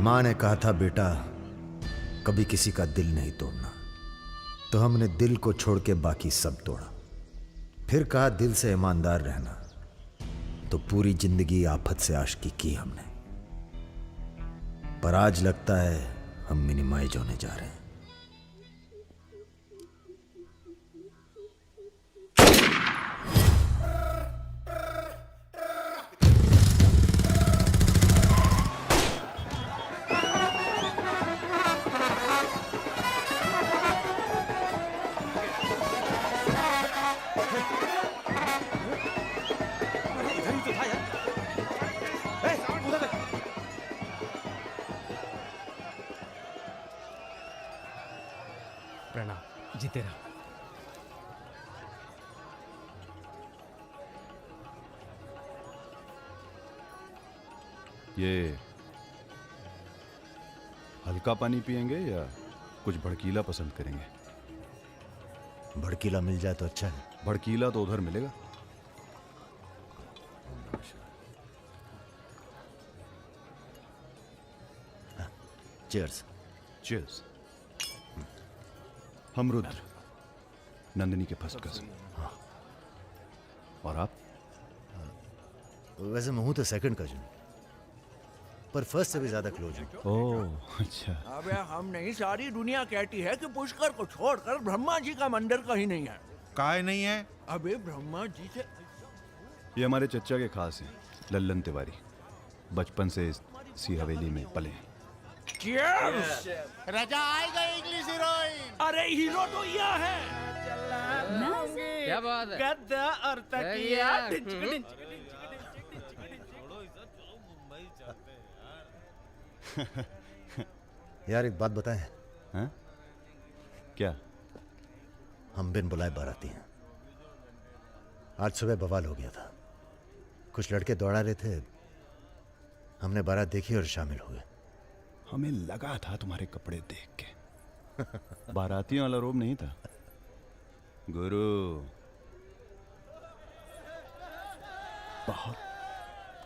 माँ ने कहा था बेटा कभी किसी का दिल नहीं तोड़ना, तो हमने दिल को छोड़ के बाकी सब तोड़ा। फिर कहा दिल से ईमानदार रहना, तो पूरी जिंदगी आफत से आशिकी की हमने। पर आज लगता है हम मिनिमाइज होने जा रहे हैं। प्रणाम, जीते रहो। ये हल्का पानी पियेंगे या कुछ भड़कीला पसंद करेंगे? भड़कीला मिल जाए तो अच्छा है। भड़कीला तो उधर मिलेगा। चीयर्स। चीयर्स। हम रुद्र, नंदिनी के फर्स्ट कजिन। और आप? वैसे मैं हूं तो सेकंड कजिन, पर फर्स्ट से भी ज्यादा क्लोज हूं। ओह अच्छा। अबे हम नहीं, सारी दुनिया कहती है कि पुष्कर को छोड़कर ब्रह्मा जी का मंदिर कहीं नहीं है। काहे नहीं है? अबे ब्रह्मा जी से ये हमारे चच्चा के खास हैं, लल्लन तिवारी। बचपन से इसी हवेली में पले हैं। Cheers! रजा आएगा इंग्लिश हीरोइन। अरे हीरो तो यह है। क्या बात है? गद्दा और तकिया। यार एक बात बताएं। हाँ? क्या? हम बिन बुलाए बाराती हैं। आज सुबह बवाल हो गया था। कुछ लड़के दौड़ा रहे थे, हमने बारात देखी और शामिल हुए। हमें लगा था तुम्हारे कपड़े देख के। बारातियों वाला रोब नहीं था गुरु। बहुत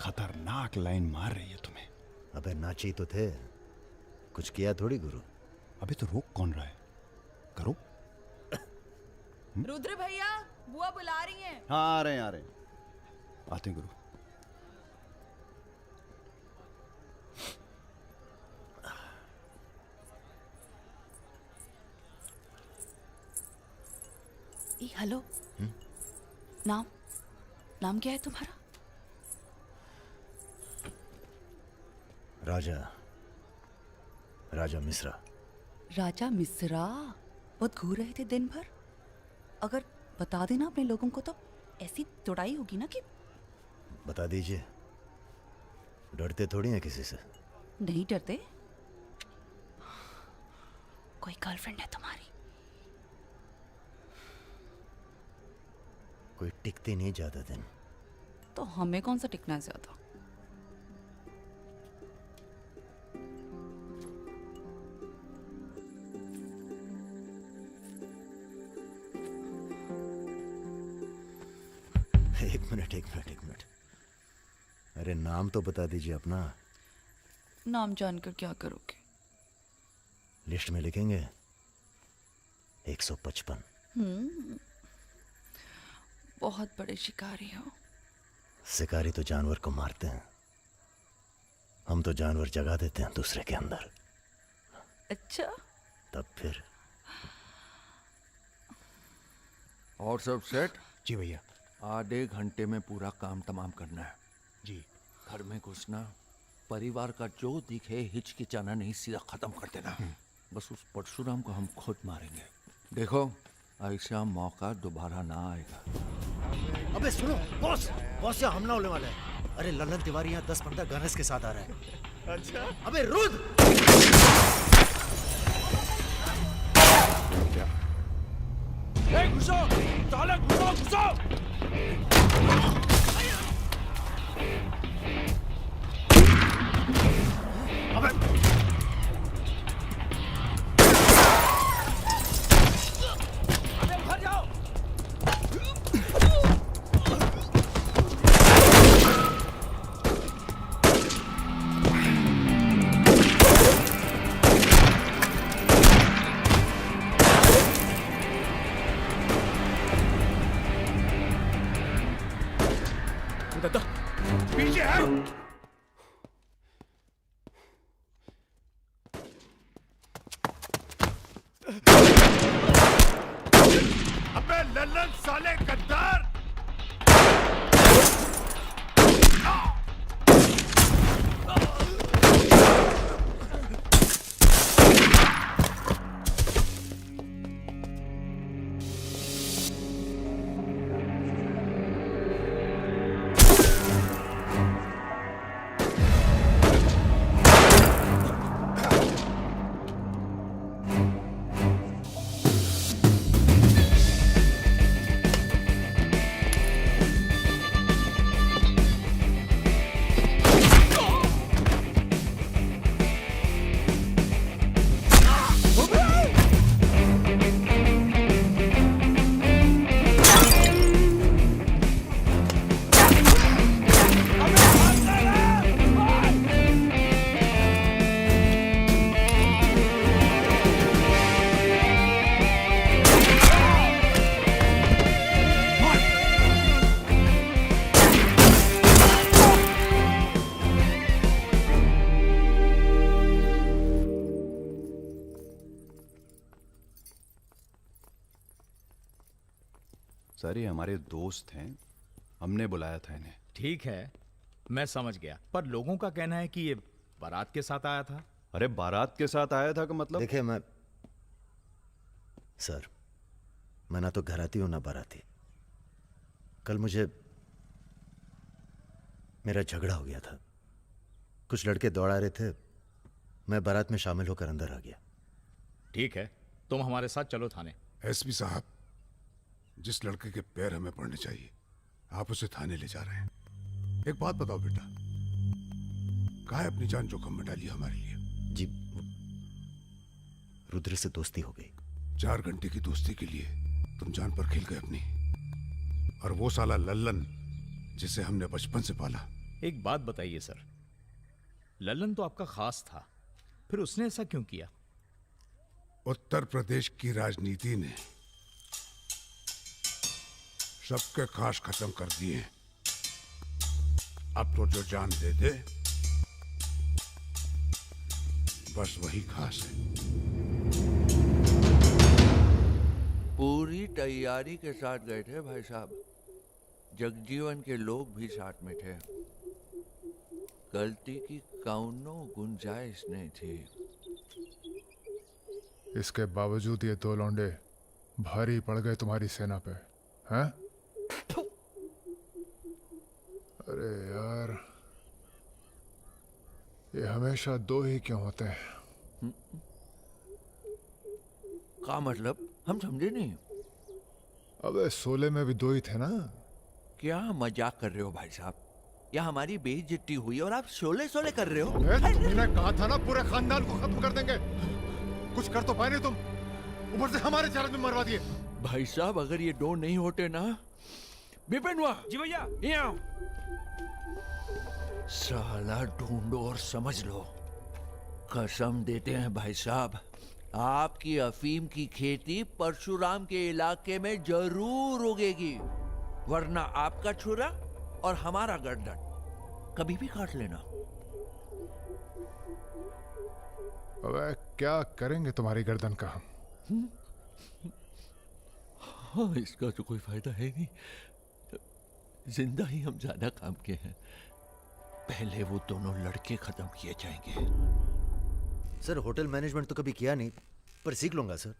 खतरनाक लाइन मार रही है तुम्हें। अबे नाची तो थे, कुछ किया थोड़ी गुरु। अबे तो रोक कौन रहा है? करो। रुद्र भैया, बुआ बुला रही हैं। हाँ आ रहे हैं, आ रहे हैं। आते हैं गुरु। हेलो। नाम नाम क्या है तुम्हारा? राजा मिश्रा। राजा मिश्रा। बहुत घूर रहे थे दिन भर। अगर बता देना अपने लोगों को तो ऐसी तोड़ाई होगी ना कि। बता दीजिए, डरते थोड़ी हैं किसी से। नहीं डरते। कोई गर्लफ्रेंड है तुम्हारी? कोई टिकते नहीं ज्यादा दिन। तो हमें कौन सा टिकना है ज्यादा? एक मिनट। अरे नाम तो बता दीजिए अपना। नाम जानकर क्या करोगे? लिस्ट में लिखेंगे 155। बहुत बड़े शिकारी हो। शिकारी तो जानवर को मारते हैं, हम तो जानवर जगा देते हैं दूसरे के अंदर। अच्छा। तब फिर और सब सेट? जी भैया। आधे घंटे में पूरा काम तमाम करना है। जी। घर में घुसना, परिवार का जो दिखे हिचकिचाना नहीं, सीधा खत्म कर देना। बस उस परशुराम को हम खुद मारेंगे। देखो ऐसा मौका दोबारा ना आएगा। अबे सुनो बॉस यहाँ हमला होने वाला है। अरे लल्लन तिवारी यहाँ 10-15 गनर्स के साथ आ रहा है। अच्छा। अबे रुद्र! घुसो साले, घुसो। दत्ता पीछे है। अबे लल्लन साले गद्दार! सर ये हमारे दोस्त हैं, हमने बुलाया था इन्हें। ठीक है, मैं समझ गया, पर लोगों का कहना है कि ये बारात के साथ आया था। अरे बारात के साथ आया था का मतलब? देखिए सर, मैं ना तो घराती हूं ना बाराती। कल मुझे मेरा झगड़ा हो गया था, कुछ लड़के दौड़ा रहे थे, मैं बारात में शामिल होकर अंदर आ गया। ठीक है, तुम हमारे साथ चलो थाने। एसपी साहब, जिस लड़के के पैर हमें पड़ने चाहिए आप उसे थाने ले जा रहे हैं। एक बात बताओ बेटा, काहे अपनी जान जोखिम में डाली हमारे लिए? जी, रुद्र से दोस्ती हो गई। 4 घंटे की दोस्ती के लिए तुम जान पर खेल गए अपनी, और वो साला लल्लन जिसे हमने बचपन से पाला। एक बात बताइए सर, लल्लन तो आपका खास था, फिर उसने ऐसा क्यों किया? उत्तर प्रदेश की राजनीति ने सबके खास खत्म कर दिए। अब तो जो जान दे दे बस वही खास है। पूरी तैयारी के साथ गए थे भाई साहब, जगजीवन के लोग भी साथ में थे, गलती की कौनो गुंजाइश नहीं थी। इसके बावजूद ये 2 लौंडे भारी पड़ गए तुम्हारी सेना पे, हैं? अरे यार, ये हमेशा 2 ही क्यों होते हैं? का मतलब? हम समझे नहीं। अबे 16 में भी 2 ही थे ना? क्या मजाक कर रहे हो भाई साहब? या हमारी बेइज्जती हुई और आप शोले कर रहे हो? तुमने कहा था ना पूरे खानदान को खत्म कर देंगे। कुछ कर तो पाए नहीं तुम, ऊपर से हमारे 4 आदमी मरवा दिए। भाई साहब अगर ये 2 नहीं होते ना, बिपिन हुआ जी भैया। यहाँ साला ढूंढो और समझ लो। कसम देते हैं भाई साहब, आपकी अफीम की खेती परशुराम के इलाके में जरूर उगेगी, वरना आपका छुरा और हमारा गर्दन कभी भी काट लेना। अबे क्या करेंगे तुम्हारी गर्दन का हम? हाँ, इसका तो कोई फायदा है नहीं, जिंदा ही हम ज्यादा काम के हैं। पहले वो दोनों लड़के खत्म किए जाएंगे। सर, होटल मैनेजमेंट तो कभी किया नहीं, पर सीख लूंगा सर।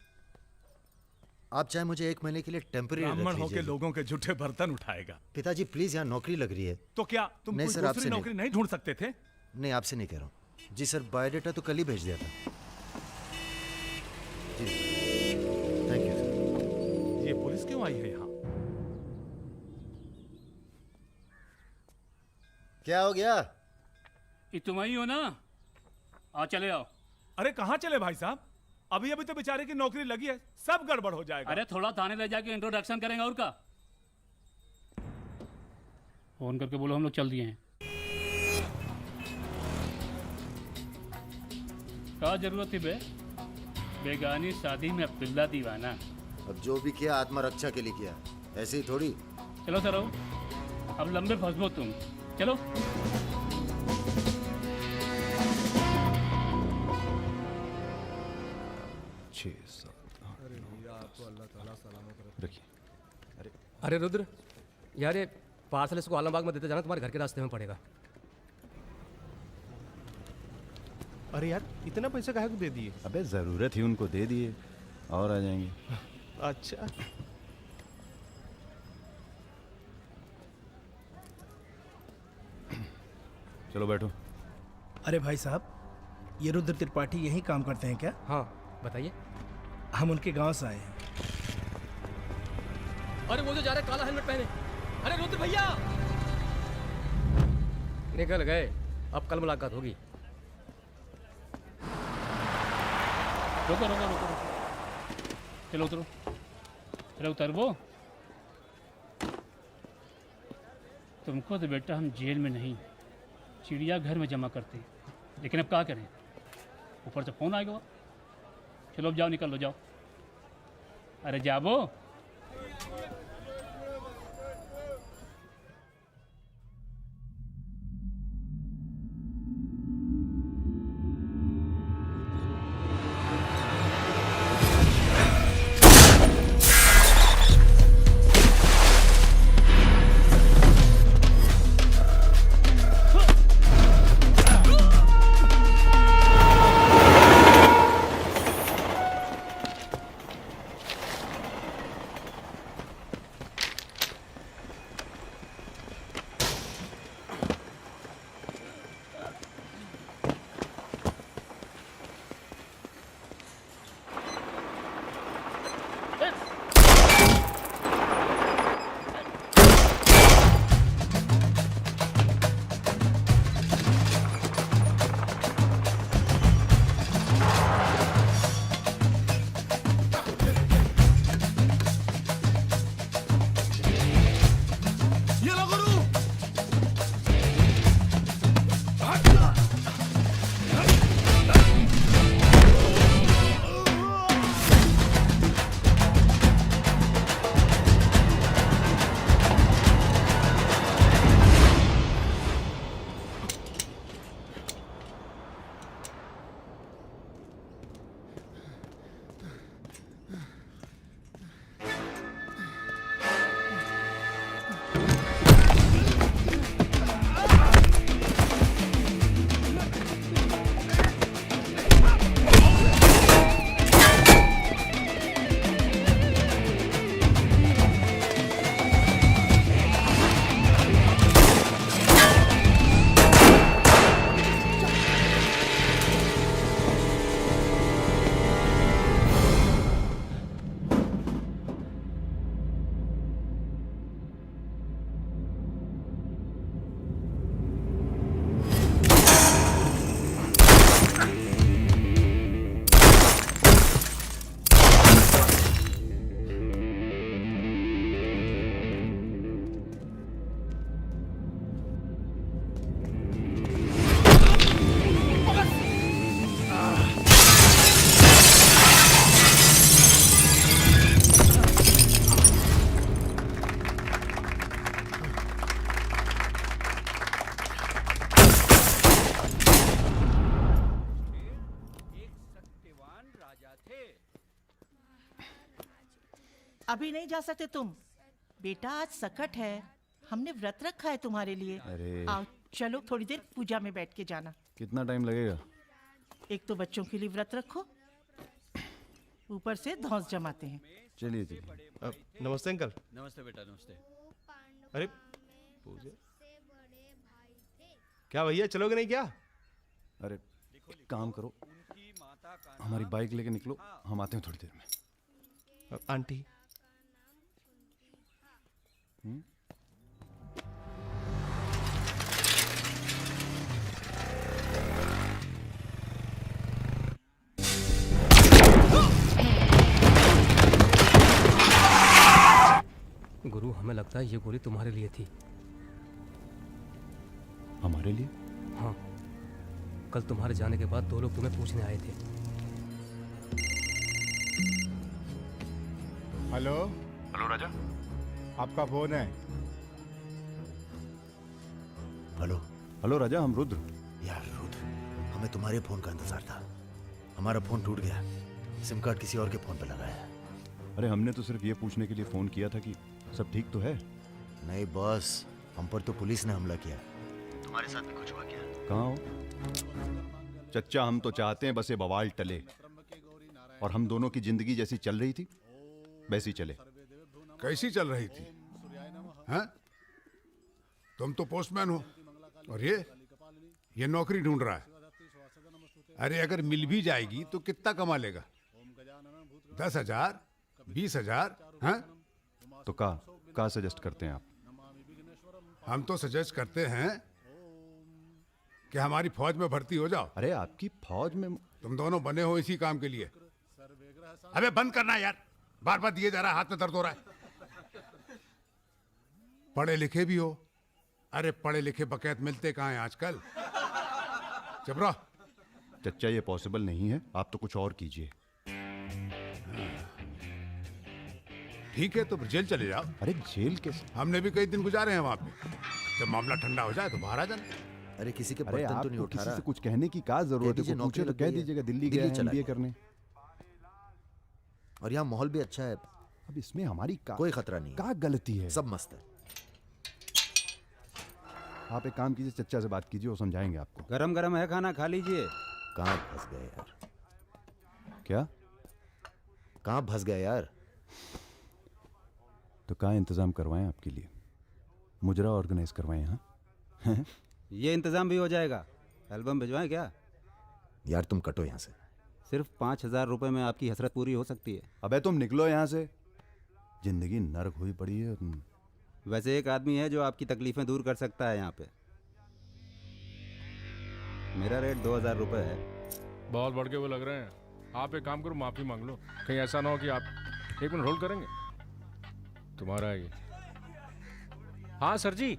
आप चाहे मुझे 1 महीने के लिए टेम्पररी रख ब्राह्मण होके लीजिए। लोगों के झूठे बर्तन उठाएगा। पिताजी प्लीज, यहाँ नौकरी लग रही है। तो क्या तुम नहीं कोई सर, दूसरी आपसे नौकरी नहीं ढूंढ सकते थे? नहीं, आपसे नहीं कह रहा हूँ जी सर। बायोडेटा तो कल ही भेज दिया था जी। Thank you sir. ये पुलिस क्यों आई है यहाँ? क्या हो गया? ये तुम ही हो ना? आ चले आओ। अरे कहाँ चले भाई साहब? अभी अभी तो बेचारे की नौकरी लगी है, सब गड़बड़ हो जाएगा। अरे थोड़ा थाने ले जाके इंट्रोडक्शन करेंगे और का। फोन करके बोलो हम लोग चल दिए हैं। क्या जरूरत थी बे? बेगानी शादी में अब्दुल्ला दीवाना। अब जो भी किया आत्मरक्षा के लिए किया, ऐसे ही थोड़ी। चलो सर आओ। अब लंबे फंसबो तुम। चलो। छः सात रखिए। अरे रुद्र यार, ये पार्सल इसको आलमबाग में देते जाना, तुम्हारे घर के रास्ते में पड़ेगा। अरे यार, इतना पैसा काहे को दे दिए? अबे ज़रूरत ही उनको दे दिए, और आ जाएंगे। अच्छा, चलो बैठो। अरे भाई साहब, ये रुद्र त्रिपाठी यहीं काम करते हैं क्या? हाँ बताइए। हम उनके गांव से आए हैं। अरे वो जो जा रहे काला हेलमेट पहने, अरे रुद्र भैया निकल गए। अब कल मुलाकात होगी। रुको रुको रुको रुको, चलो उतरो। चलो उतरबो। तुमको तो बेटा हम जेल में नहीं, चिड़ियाघर में जमा करते, लेकिन अब क्या करें, ऊपर से फोन आएगा। चलो अब जाओ, निकल लो, जाओ। अरे जाबो। अभी नहीं जा सकते तुम बेटा, आज सकट है, हमने व्रत रखा है तुम्हारे लिए। अरे आओ चलो, थोड़ी देर पूजा में बैठ के जाना। कितना टाइम लगेगा? एक तो बच्चों के लिए व्रत रखो, ऊपर से धौंस जमाते हैं। चलिए चलिए। नमस्ते अंकल। नमस्ते बेटा, नमस्ते। अरे पूजा, क्या भैया चलोगे नहीं क्या? अरे एक काम करो, हमारी बाइक लेके निकलो, हम आते हैं थोड़ी देर में। आंटी गुरु, हमें लगता है ये गोली तुम्हारे लिए थी। हमारे लिए? हाँ, कल तुम्हारे जाने के बाद 2 लोग तुम्हें पूछने आए थे। हेलो हेलो राजा, आपका फोन है। हेलो। हेलो राजा, हम रुद्र। यार रुद्र, हमें तुम्हारे फोन का इंतजार था। हमारा फोन टूट गया, सिम कार्ड किसी और के फोन पे लगाया है। अरे हमने तो सिर्फ ये पूछने के लिए फोन किया था कि सब ठीक तो है। नहीं बॉस, हम पर तो पुलिस ने हमला किया। तुम्हारे साथ भी कुछ हुआ क्या? कहाँ हो चच्चा? हम तो चाहते हैं बस ये बवाल टले और हम दोनों की जिंदगी जैसी चल रही थी वैसी चले। कैसी चल रही थी? हैं? तुम तो पोस्टमैन हो और ये नौकरी ढूंढ रहा है। अरे अगर मिल भी जाएगी तो कितना कमा लेगा? 10,000, 20,000? हैं? तो का सजेस्ट करते हैं आप? हम तो सजेस्ट करते हैं कि हमारी फौज में भर्ती हो जाओ। अरे आपकी फौज में? तुम दोनों बने हो इसी काम के लिए। अबे बंद करना यार, बार बार दिए जा रहा है, हाथ में दर्द हो रहा है। पढ़े लिखे भी हो। अरे पढ़े लिखे बकैत मिलते कहाँ हैं आजकल? चुप रहो। चच्चा ये पॉसिबल नहीं है, आप तो कुछ और कीजिए। ठीक है तो फिर जेल चले जाओ। अरे जेल कैसे? हमने भी कई दिन गुजारे हैं वहां पे। जब मामला ठंडा हो जाए तो बाहर आ जाना। अरे किसी के अरे बर्तन तो नहीं आपको उठा किसी रहा। से कुछ कहने की क्या जरूरत है? दीजिए, कोई पूछे नौकरी तो लग कह गई है। दीजिएगा दिल्ली दिल्ली गया चला MBA गया। करने। और यहाँ माहौल भी अच्छा है। अब इसमें हमारी कोई खतरा नहीं है। क्या गलती है? सब मस्त है। आप एक काम कीजिए, चच्चा से बात कीजिए, वो समझाएंगे आपको। गरम गरम है खाना, खा लीजिए। कहाँ फंस गए यार? क्या? कहाँ फंस गए यार? तो कहाँ इंतजाम करवाएं आपके लिए? मुजरा ऑर्गेनाइज करवाएं? हाँ ये इंतजाम भी हो जाएगा। एल्बम भिजवाएं क्या? यार तुम कटो यहाँ से। सिर्फ 5,000 रुपए में आपकी हसरत पूरी हो सकती है। अबे तुम निकलो यहाँ से, जिंदगी नर्क हुई पड़ी है। वैसे एक आदमी है जो आपकी तकलीफें दूर कर सकता है यहाँ पे। मेरा रेट 2,000 रुपए है। बहुत बढ़ के वो लग रहे हैं। आप एक काम करो, माफी मांग लो। कहीं ऐसा ना हो कि आप 1 मिनट होल्ड करेंगे। तुम्हारा है ये। हाँ सर जी,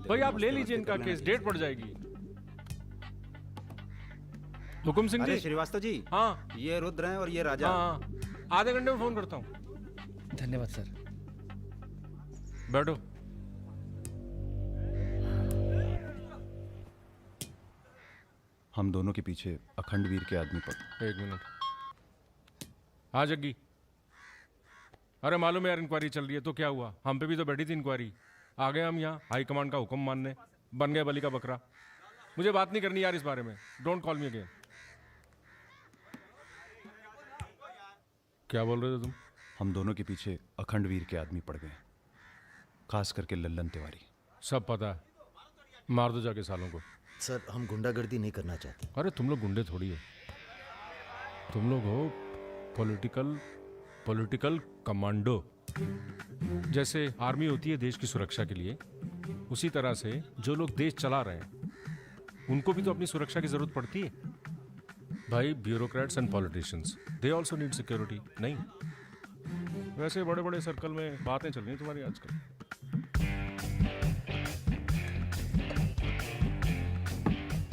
भाई आप ले लीजिए इनका केस, डेट पड़ जाएगी। हुकुम सिंह जी। श्रीवास्तव जी। हाँ ये रुद्र हैं और ये राजा। हाँ, आधे घंटे में फोन करता हूँ। धन्यवाद सर। बैठो। हम दोनों के पीछे अखंड वीर के आदमी पड़। 1 मिनट। हाँ जग्गी। अरे मालूम है यार, इंक्वायरी चल रही है। तो क्या हुआ? हम पे भी तो बैठी थी इंक्वायरी। आ गए हम यहाँ हाई कमांड का हुक्म मानने, बन गए बलि का बकरा। मुझे बात नहीं करनी यार इस बारे में। Don't call me again. क्या बोल रहे थे तुम? हम दोनों के पीछे अखंड वीर के आदमी पड़ गए, खास करके लल्लन तिवारी। सब पता है, मार दो जाके सालों को। सर हम गुंडागर्दी नहीं करना चाहते। अरे तुम लोग गुंडे थोड़ी है, तुम लोग हो पॉलिटिकल कमांडो। जैसे आर्मी होती है देश की सुरक्षा के लिए, उसी तरह से जो लोग देश चला रहे हैं उनको भी तो अपनी सुरक्षा की जरूरत पड़ती है भाई। Bureaucrats and politicians, they also need security. नहीं, वैसे बड़े बड़े सर्कल में बातें चल रही तुम्हारी आजकल।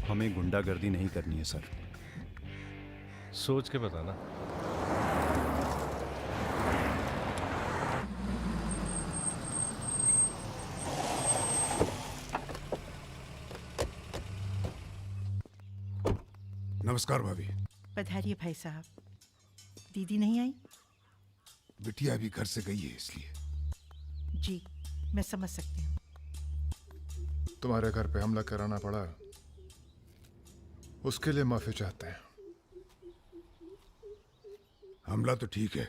हमें गुंडागर्दी नहीं करनी है सर। सोच के बताना। नमस्कार भाभी। पधारिए भाई साहब। दीदी नहीं आई? बिटिया अभी घर से गई है इसलिए। जी मैं समझ सकती हूँ। तुम्हारे घर पे हमला कराना पड़ा, उसके लिए माफी चाहते हैं। हमला तो ठीक है,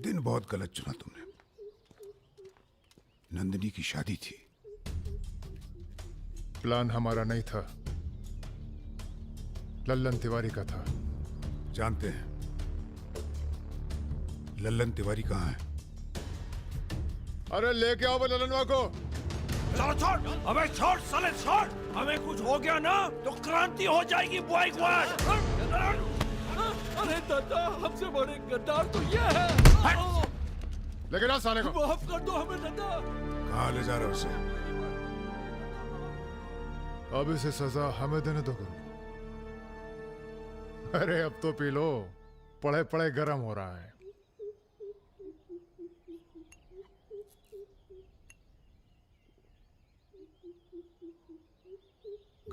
दिन बहुत गलत चुना तुमने। नंदिनी की शादी थी। प्लान हमारा नहीं था, लल्लन तिवारी का था। जानते हैं लल्लन तिवारी कहाँ है? अरे लेके आओ लल्लनवा को। छोड़, अबे छोड़ साले छोड़। हमें कुछ हो गया ना तो क्रांति हो जाएगी बॉयकॉट। अरे दादा, हमसे बड़े गद्दार तो ये है। लेकिन आ साले को। माफ कर दो हमें दादा। कहाँ ले जा रहे हो उसे? अब इसे सजा हमें देने दो गुरु। अरे अब तो पी लो, पड़े पड़े गरम हो रहा है।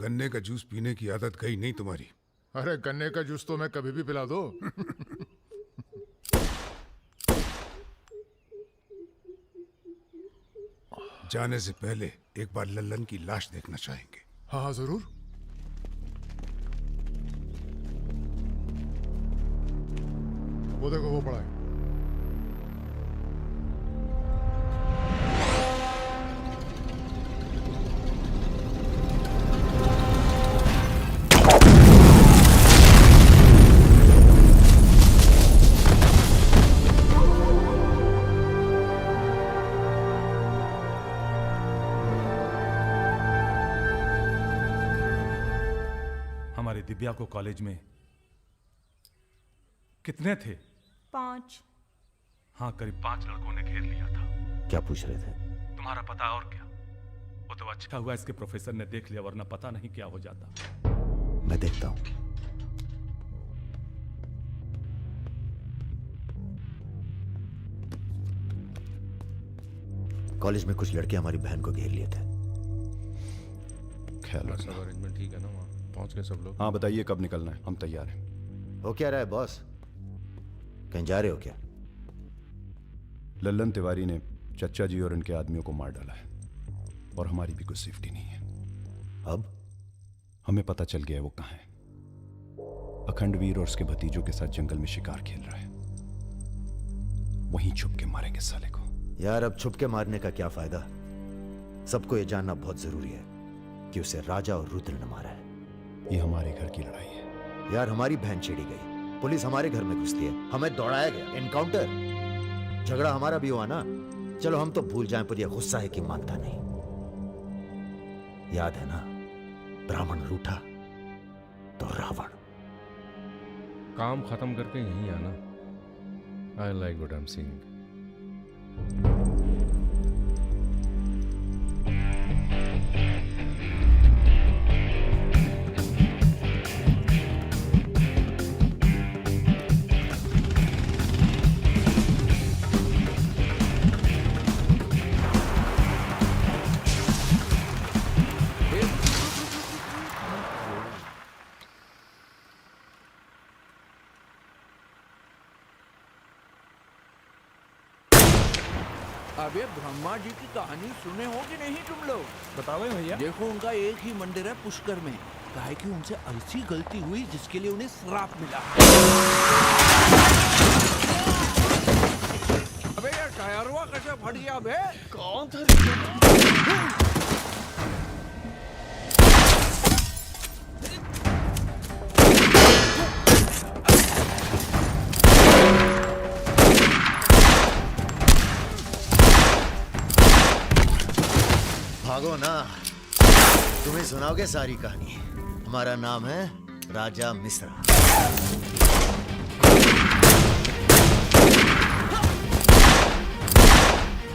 गन्ने का जूस पीने की आदत गई नहीं तुम्हारी। अरे गन्ने का जूस तो मैं कभी भी पिला दो। जाने से पहले एक बार लल्लन की लाश देखना चाहेंगे। हाँ जरूर। वो देखो वो पड़ा है। हमारी दिव्या को कॉलेज में कितने थे? 5। हाँ, करीब 5 लड़कों ने घेर लिया था। क्या पूछ रहे थे? तुम्हारा पता और क्या? वो तो अच्छा हुआ इसके प्रोफेसर ने देख लिया, वरना पता नहीं क्या हो जाता। मैं देखता हूं। कॉलेज में कुछ लड़के हमारी बहन को घेर लिए थे। ख्याल सब अरेंजमेंट ठीक है ना? वहाँ पहुंच गए सब लोग? हाँ बताइए कब निकलना है, हम तैयार हैं। हो क्या रहा है बॉस? कहीं जा रहे हो क्या? लल्लन तिवारी ने चच्चा जी और इनके आदमियों को मार डाला है और हमारी भी कुछ सेफ्टी नहीं है। अब हमें पता चल गया है वो कहाँ है। अखंडवीर और उसके भतीजों के साथ जंगल में शिकार खेल रहा है। वहीं छुप के मारेंगे साले को। यार अब छुप के मारने का क्या फायदा? सबको ये जानना बहुत जरूरी है कि उसे राजा और रुद्र ने मारा है। ये हमारे घर की लड़ाई है। यार हमारी बहन छेड़ी गई, पुलिस हमारे घर में घुसती है, हमें दौड़ाया गया, एनकाउंटर, झगड़ा हमारा भी हुआ ना। चलो हम तो भूल जाएं, पर यह गुस्सा है कि मानता नहीं। याद है ना, ब्राह्मण रूठा तो रावण। काम खत्म करके यहीं आना। I like what I am seeing. अबे ब्रह्मा जी की कहानी सुने हो कि नहीं तुम लोग? बताओ भैया। देखो उनका एक ही मंदिर है पुष्कर में। काहे कि उनसे ऐसी गलती हुई जिसके लिए उन्हें श्राप मिला। अबे यार टायरवा कैसे फट गया बे? कौन था? भागो ना, तुम्हें सुनाओगे सारी कहानी। हमारा नाम है राजा मिश्रा।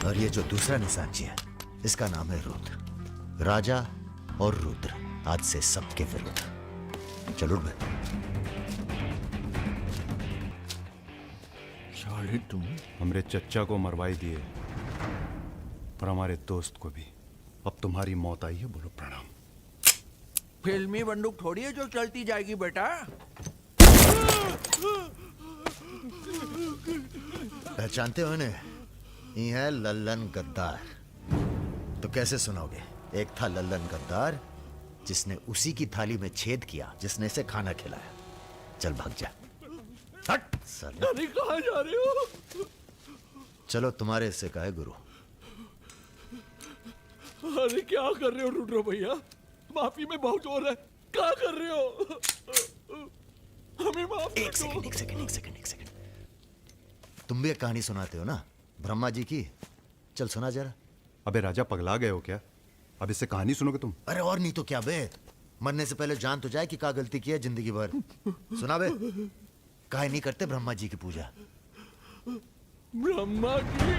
और ये जो दूसरा निशानची है, इसका नाम है रुद्र। राजा और रुद्र आज से सबके विरुद्ध। चलो बे। साले तुम हमरे चच्चा को मरवाई दिए और हमारे दोस्त को भी। अब तुम्हारी मौत आई है, बोलो प्रणाम। फिल्मी बंदूक थोड़ी है जो चलती जाएगी बेटा। पहचानते हो इन्हें? ये है लल्लन गद्दार। तो कैसे सुनाओगे? एक था लल्लन गद्दार जिसने उसी की थाली में छेद किया जिसने इसे खाना खिलाया। चल भाग जा। हट साले। अरे कहाँ जा रहे हो? चलो तुम्हारे हिस्से का है गुरु। अरे क्या कर रहे हो रुद्र भैया? माफी में बहुत जोर है। क्या कर रहे हो? हमें माफ कर दो। एक सेकंड। तुम भी एक कहानी सुनाते हो ना ब्रह्मा जी की? चल सुना जरा। अबे राजा पगला गए हो क्या? अब इससे कहानी सुनोगे तुम? अरे और नहीं तो क्या बे, मरने से पहले जान तो जाए कि क्या गलती की है जिंदगी भर। सुना बे। काहे नहीं करते ब्रह्मा जी की पूजा? ब्रह्मा जी?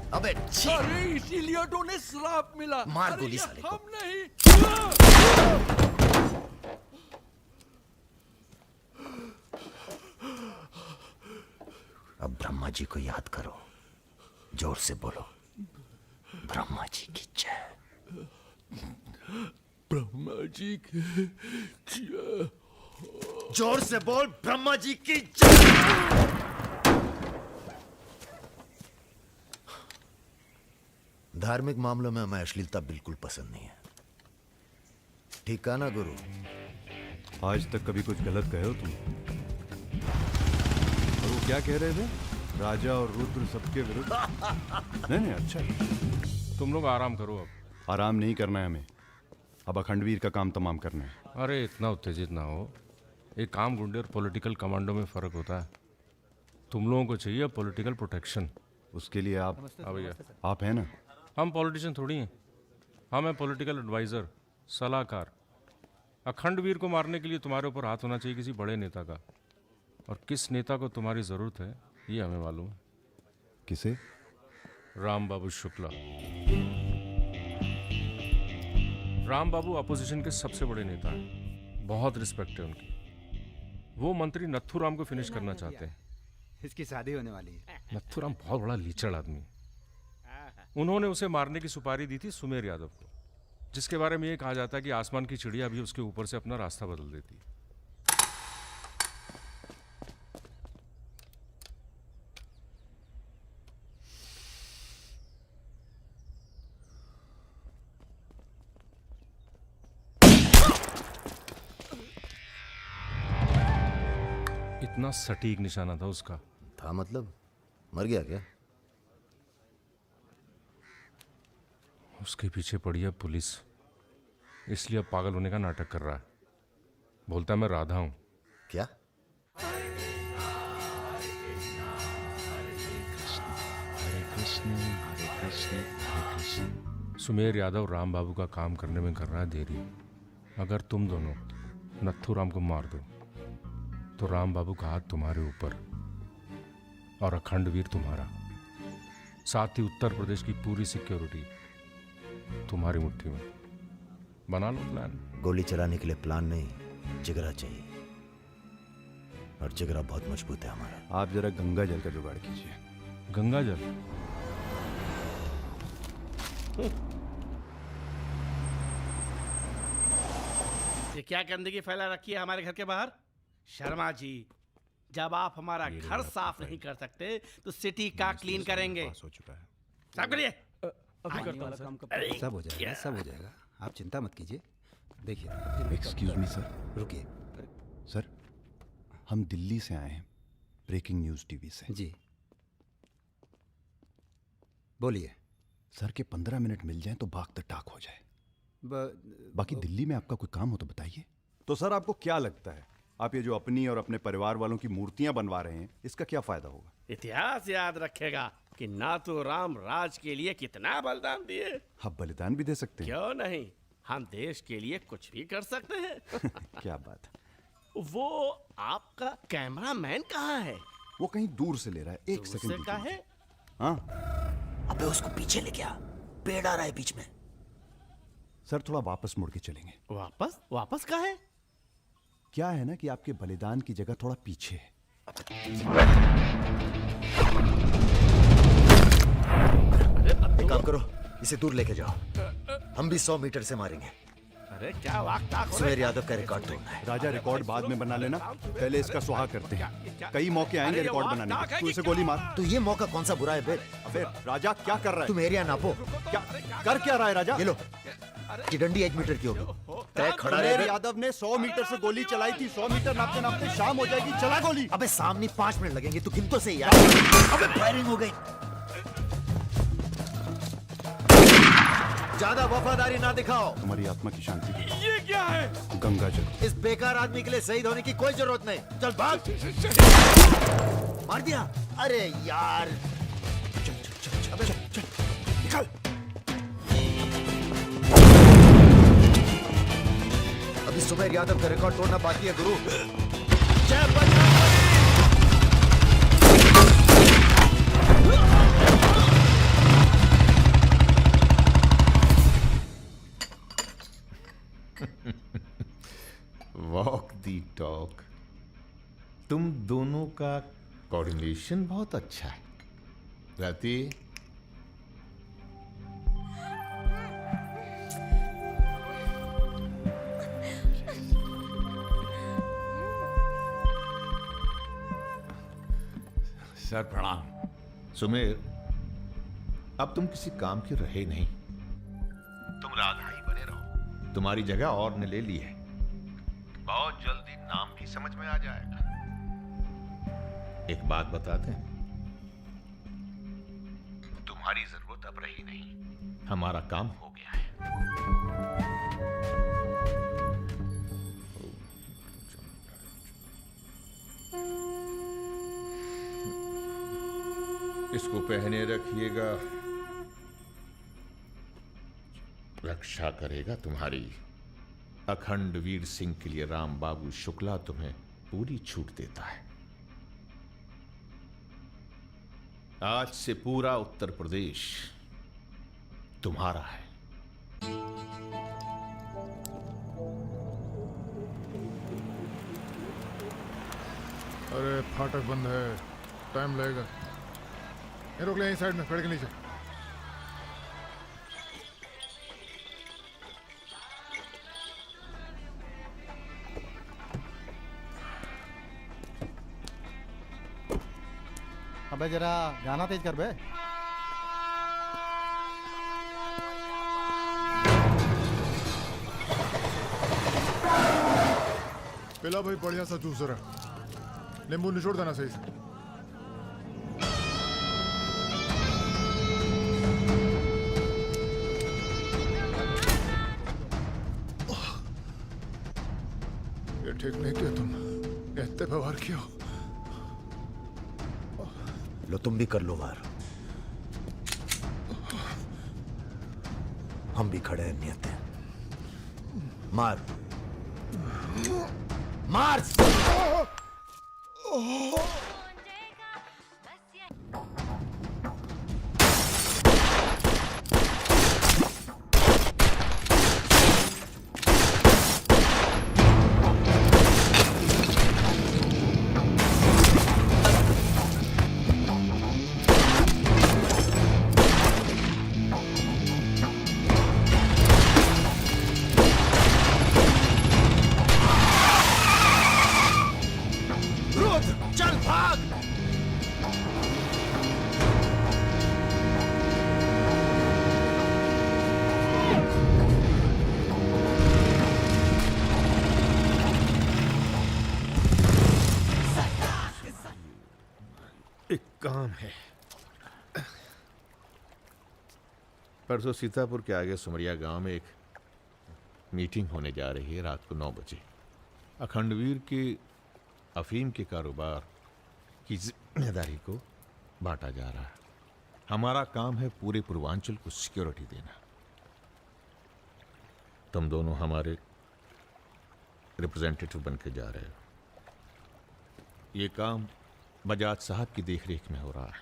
अबे अरे इसीलिए तो उन्हें श्राप मिला। मार गोली साले को। हम नहीं। अब ब्रह्मा जी को याद करो। जोर से बोलो, ब्रह्मा जी की जय। ब्रह्मा जी की जय। जोर से बोल, ब्रह्मा जी की जय। धार्मिक मामलों में हमें अश्लीलता बिल्कुल पसंद नहीं है, ठीक कहा ना गुरु? आज तक कभी कुछ गलत कहे हो तुम? और वो क्या कह रहे थे? राजा और रुद्र सबके विरुद्ध। नहीं अच्छा है। तुम लोग आराम करो अब। आराम नहीं करना है हमें, अब अखंडवीर का काम तमाम करना है। अरे इतना उत्तेजित ना हो, एक काम गुंडे और पॉलिटिकल कमांडो में फर्क होता है। तुम लोगों को चाहिए पॉलिटिकल प्रोटेक्शन। उसके लिए आप भैया आप हैं ना? हम पॉलिटिशियन थोड़ी हैं, हम हैं पॉलिटिकल एडवाइज़र, सलाहकार। अखंडवीर को मारने के लिए तुम्हारे ऊपर हाथ होना चाहिए किसी बड़े नेता का, और किस नेता को तुम्हारी ज़रूरत है ये हमें मालूम है। किसे? राम बाबू शुक्ला। राम बाबू अपोजिशन के सबसे बड़े नेता हैं, बहुत रिस्पेक्ट है उनकी। वो मंत्री नथुराम को फिनिश करना चाहते हैं। इसकी शादी होने वाली है। नथुराम बहुत बड़ा लीचड़ आदमी। उन्होंने उसे मारने की सुपारी दी थी सुमेर यादव को, जिसके बारे में ये कहा जाता है कि आसमान की चिड़िया भी उसके ऊपर से अपना रास्ता बदल देती है। इतना सटीक निशाना था उसका। था मतलब? मर गया क्या? उसके पीछे पड़ी है पुलिस, इसलिए अब पागल होने का नाटक कर रहा है। बोलता है मैं राधा हूं। क्या? सुमेर यादव राम बाबू का काम करने में कर रहा है देरी। अगर तुम दोनों नथुराम को मार दो तो राम बाबू का हाथ तुम्हारे ऊपर और अखंडवीर तुम्हारा, साथ ही उत्तर प्रदेश की पूरी सिक्योरिटी तुम्हारी मुट्ठी में। बना लो प्लान। गोली चलाने के लिए प्लान नहीं, जिगरा चाहिए, और जिगरा बहुत मजबूत है हमारा। आप जरा गंगा जल का जुगाड़ कीजिए। गंगा जल? ये क्या गंदगी फैला रखी है हमारे घर के बाहर? शर्मा जी, जब आप हमारा घर साफ नहीं कर सकते तो सिटी का क्लीन करेंगे। हो चुका है। साफ करिए। सब हो जाएगा, सब हो जाएगा, आप चिंता मत कीजिए। देखिए, एक्सक्यूज मी सर। रुकिए सर, हम दिल्ली से आए हैं, ब्रेकिंग न्यूज टीवी से। जी बोलिए। सर के 15 मिनट मिल जाएं तो बाग द टाक हो जाए। बाकी दिल्ली में आपका कोई काम हो तो बताइए। तो सर आपको क्या लगता है, आप ये जो अपनी और अपने परिवार वालों की मूर्तियां बनवा रहे हैं, इसका क्या फायदा होगा? इतिहास याद रखेगा कि नाथुराम राज के लिए कितना बलिदान दिए। आप बलिदान भी दे सकते हैं। क्यों नहीं, हम देश के लिए कुछ भी कर सकते हैं। क्या बात है। वो आपका कैमरामैन कहाँ है? वो कहीं दूर से ले रहा है, एक सेकंड का है। हाँ, अबे उसको पीछे ले गया, पेड़ आ रहा है बीच में। सर थोड़ा वापस मुड़ के चलेंगे। वापस? वापस का है? क्या है ना कि आपके बलिदान की जगह थोड़ा पीछे है। एक काम करो, इसे दूर लेके जाओ, हम भी 100 मीटर से मारेंगे। अरे क्या वाकताक हो सुमेर यादव का रिकॉर्ड तोड़ना है। राजा रिकॉर्ड बाद में बना लेना, पहले इसका सुहाग करते हैं। कई मौके आएंगे रिकॉर्ड बनाने के। तू इसे गोली मार। तो ये मौका कौन सा बुरा है बे? अबे राजा क्या कर रहा है? तुम एरिया नापो। क्या कर क्या रहा है राजा? ये लो, ये डंडी 1 मीटर की होगी। तय खड़ा सुमेर रहे। यादव ने 100 मीटर से गोली चलाई थी। 100 मीटर नापते नापते शाम हो जाएगी, चला गोली। अबे सामने 5 मिनट लगेंगे, तू गिन तो सही यार। अबे फायरिंग हो गई। ज्यादा वफादारी ना दिखाओ। तुम्हारी आत्मा की शांति के लिए। ये क्या है? गंगा जल। इस बेकार आदमी के लिए शहीद होने की कोई जरूरत नहीं। चल भाग। मार दिया? अरे यार, चल चल चल चल चल, चल निकल। अभी सुमेर यादव का रिकॉर्ड तोड़ना बाकी है गुरु। जय बजरंगबली। वॉक दी टॉक। तुम दोनों का कोऑर्डिनेशन बहुत अच्छा है। रति, सर प्रणाम। सुमेर, अब तुम किसी काम के रहे नहीं, तुम राधा ही बने रहो। तुम्हारी जगह और ने ले ली है, बहुत जल्दी नाम भी समझ में आ जाएगा। एक बात बताते हैं, तुम्हारी जरूरत अब रही नहीं, हमारा काम हो गया है। इसको पहने रखिएगा, रक्षा करेगा तुम्हारी। अखंड वीर सिंह के लिए राम बाबू शुक्ला तुम्हें पूरी छूट देता है। आज से पूरा उत्तर प्रदेश तुम्हारा है। अरे फाटक बंद है, टाइम लगेगा। ये रोक ले, यहीं साइड में पेड़ के नीचे। अबे जरा गाना तेज कर बे। पिला भाई बढ़िया सा जूस जरा, नींबू निचोड़ देना सही से। ये ठीक नहीं किया तुम, इतने व्यवहार किया। लो तुम भी कर लो वार, हम भी खड़े हैं नियत है। मार मार। चल भाग। एक काम है, परसों सीतापुर के आगे सुमरिया गांव में एक मीटिंग होने जा रही है रात को 9 बजे। अखंडवीर के अफीम के कारोबार की जिम्मेदारी को बांटा जा रहा है। हमारा काम है पूरे पूर्वांचल को सिक्योरिटी देना। तुम दोनों हमारे रिप्रेजेंटेटिव बन के जा रहे हो। ये काम बजाज साहब की देखरेख में हो रहा है।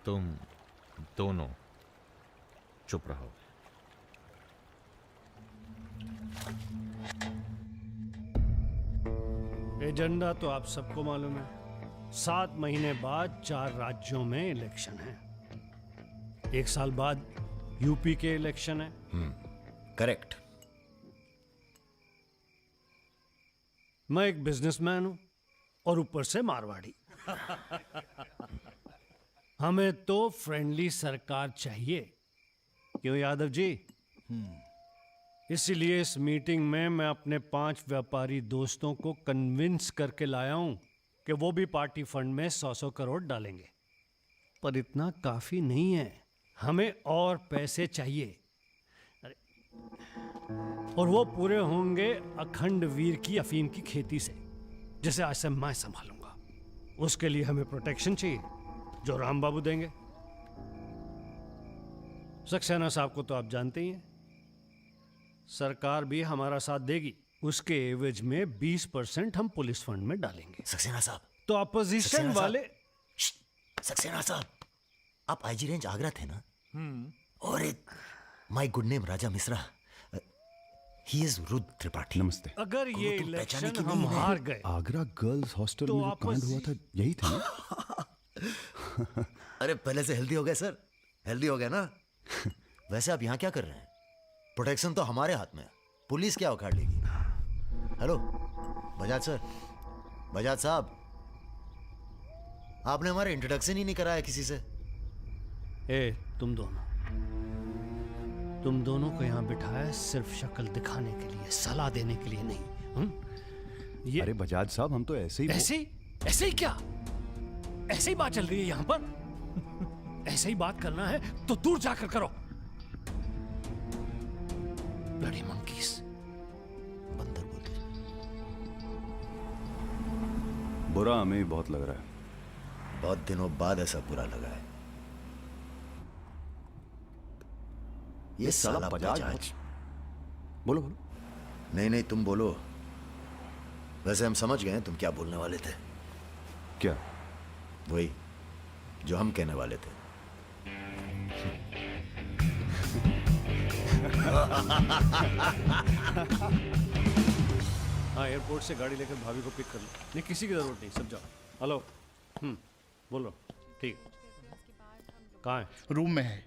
तुम दोनों चुप रहो। एजेंडा तो आप सबको मालूम है। 7 महीने बाद 4 राज्यों में इलेक्शन है। 1 साल बाद यूपी के इलेक्शन है। करेक्ट। मैं एक बिजनेसमैन हूं और ऊपर से मारवाड़ी। हमें तो फ्रेंडली सरकार चाहिए, क्यों यादव जी? इसीलिए इस मीटिंग में मैं अपने 5 व्यापारी दोस्तों को कन्विंस करके लाया हूं कि वो भी पार्टी फंड में 100-100 करोड़ डालेंगे। पर इतना काफी नहीं है, हमें और पैसे चाहिए। और वो पूरे होंगे अखंड वीर की अफीम की खेती से, जिसे आज से मैं संभालूंगा। उसके लिए हमें प्रोटेक्शन चाहिए, जो राम बाबू देंगे। सक्सेना साहब को तो आप जानते ही हैं, सरकार भी हमारा साथ देगी। उसके एवज में 20% हम पुलिस फंड में डालेंगे। सक्सेना साहब तो अपोजिशन वाले। सक्सेना साहब, आप आईजी रेंज आगरा थे ना? और एक my good name Raja Mishra, he is Rudra Tripathi. नमस्ते। अगर ये इलेक्शन हम हार गए, आगरा गर्ल्स हॉस्टल तो में जो कांड हुआ था यही था ना? अरे पहले से हेल्दी हो गए सर, हेल्दी हो गए ना। वैसे आप यहाँ क्या कर रहे हैं? प्रोटेक्शन तो हमारे हाथ में है, पुलिस क्या उखाड़ लेगी? हेलो बजाज सर, बजाज साहब, आपने हमारा इंट्रोडक्शन ही नहीं कराया किसी से। ए, तुम दोनों को यहाँ बिठाया सिर्फ शक्ल दिखाने के लिए, सलाह देने के लिए नहीं। ये अरे बजाज साहब, हम तो ऐसे ही क्या? ऐसे ही बात चल रही है यहाँ पर? ऐसे ही बात करना है तो दूर जाकर करो। ब्लडी मंकीज, बंदर बोलते। बुरा हमें ही बहुत लग रहा है। बहुत दिनों बाद ऐसा बुरा लगा है। ये साला बजाज। बोलो। नहीं तुम बोलो। वैसे हम समझ गए तुम क्या बोलने वाले थे। क्या? वही जो हम कहने वाले थे। हाँ, एयरपोर्ट से गाड़ी लेकर भाभी को पिक कर लो। नहीं, किसी की जरूरत नहीं, सब जाओ। हेलो, बोलो। ठीक, कहाँ है? रूम में है।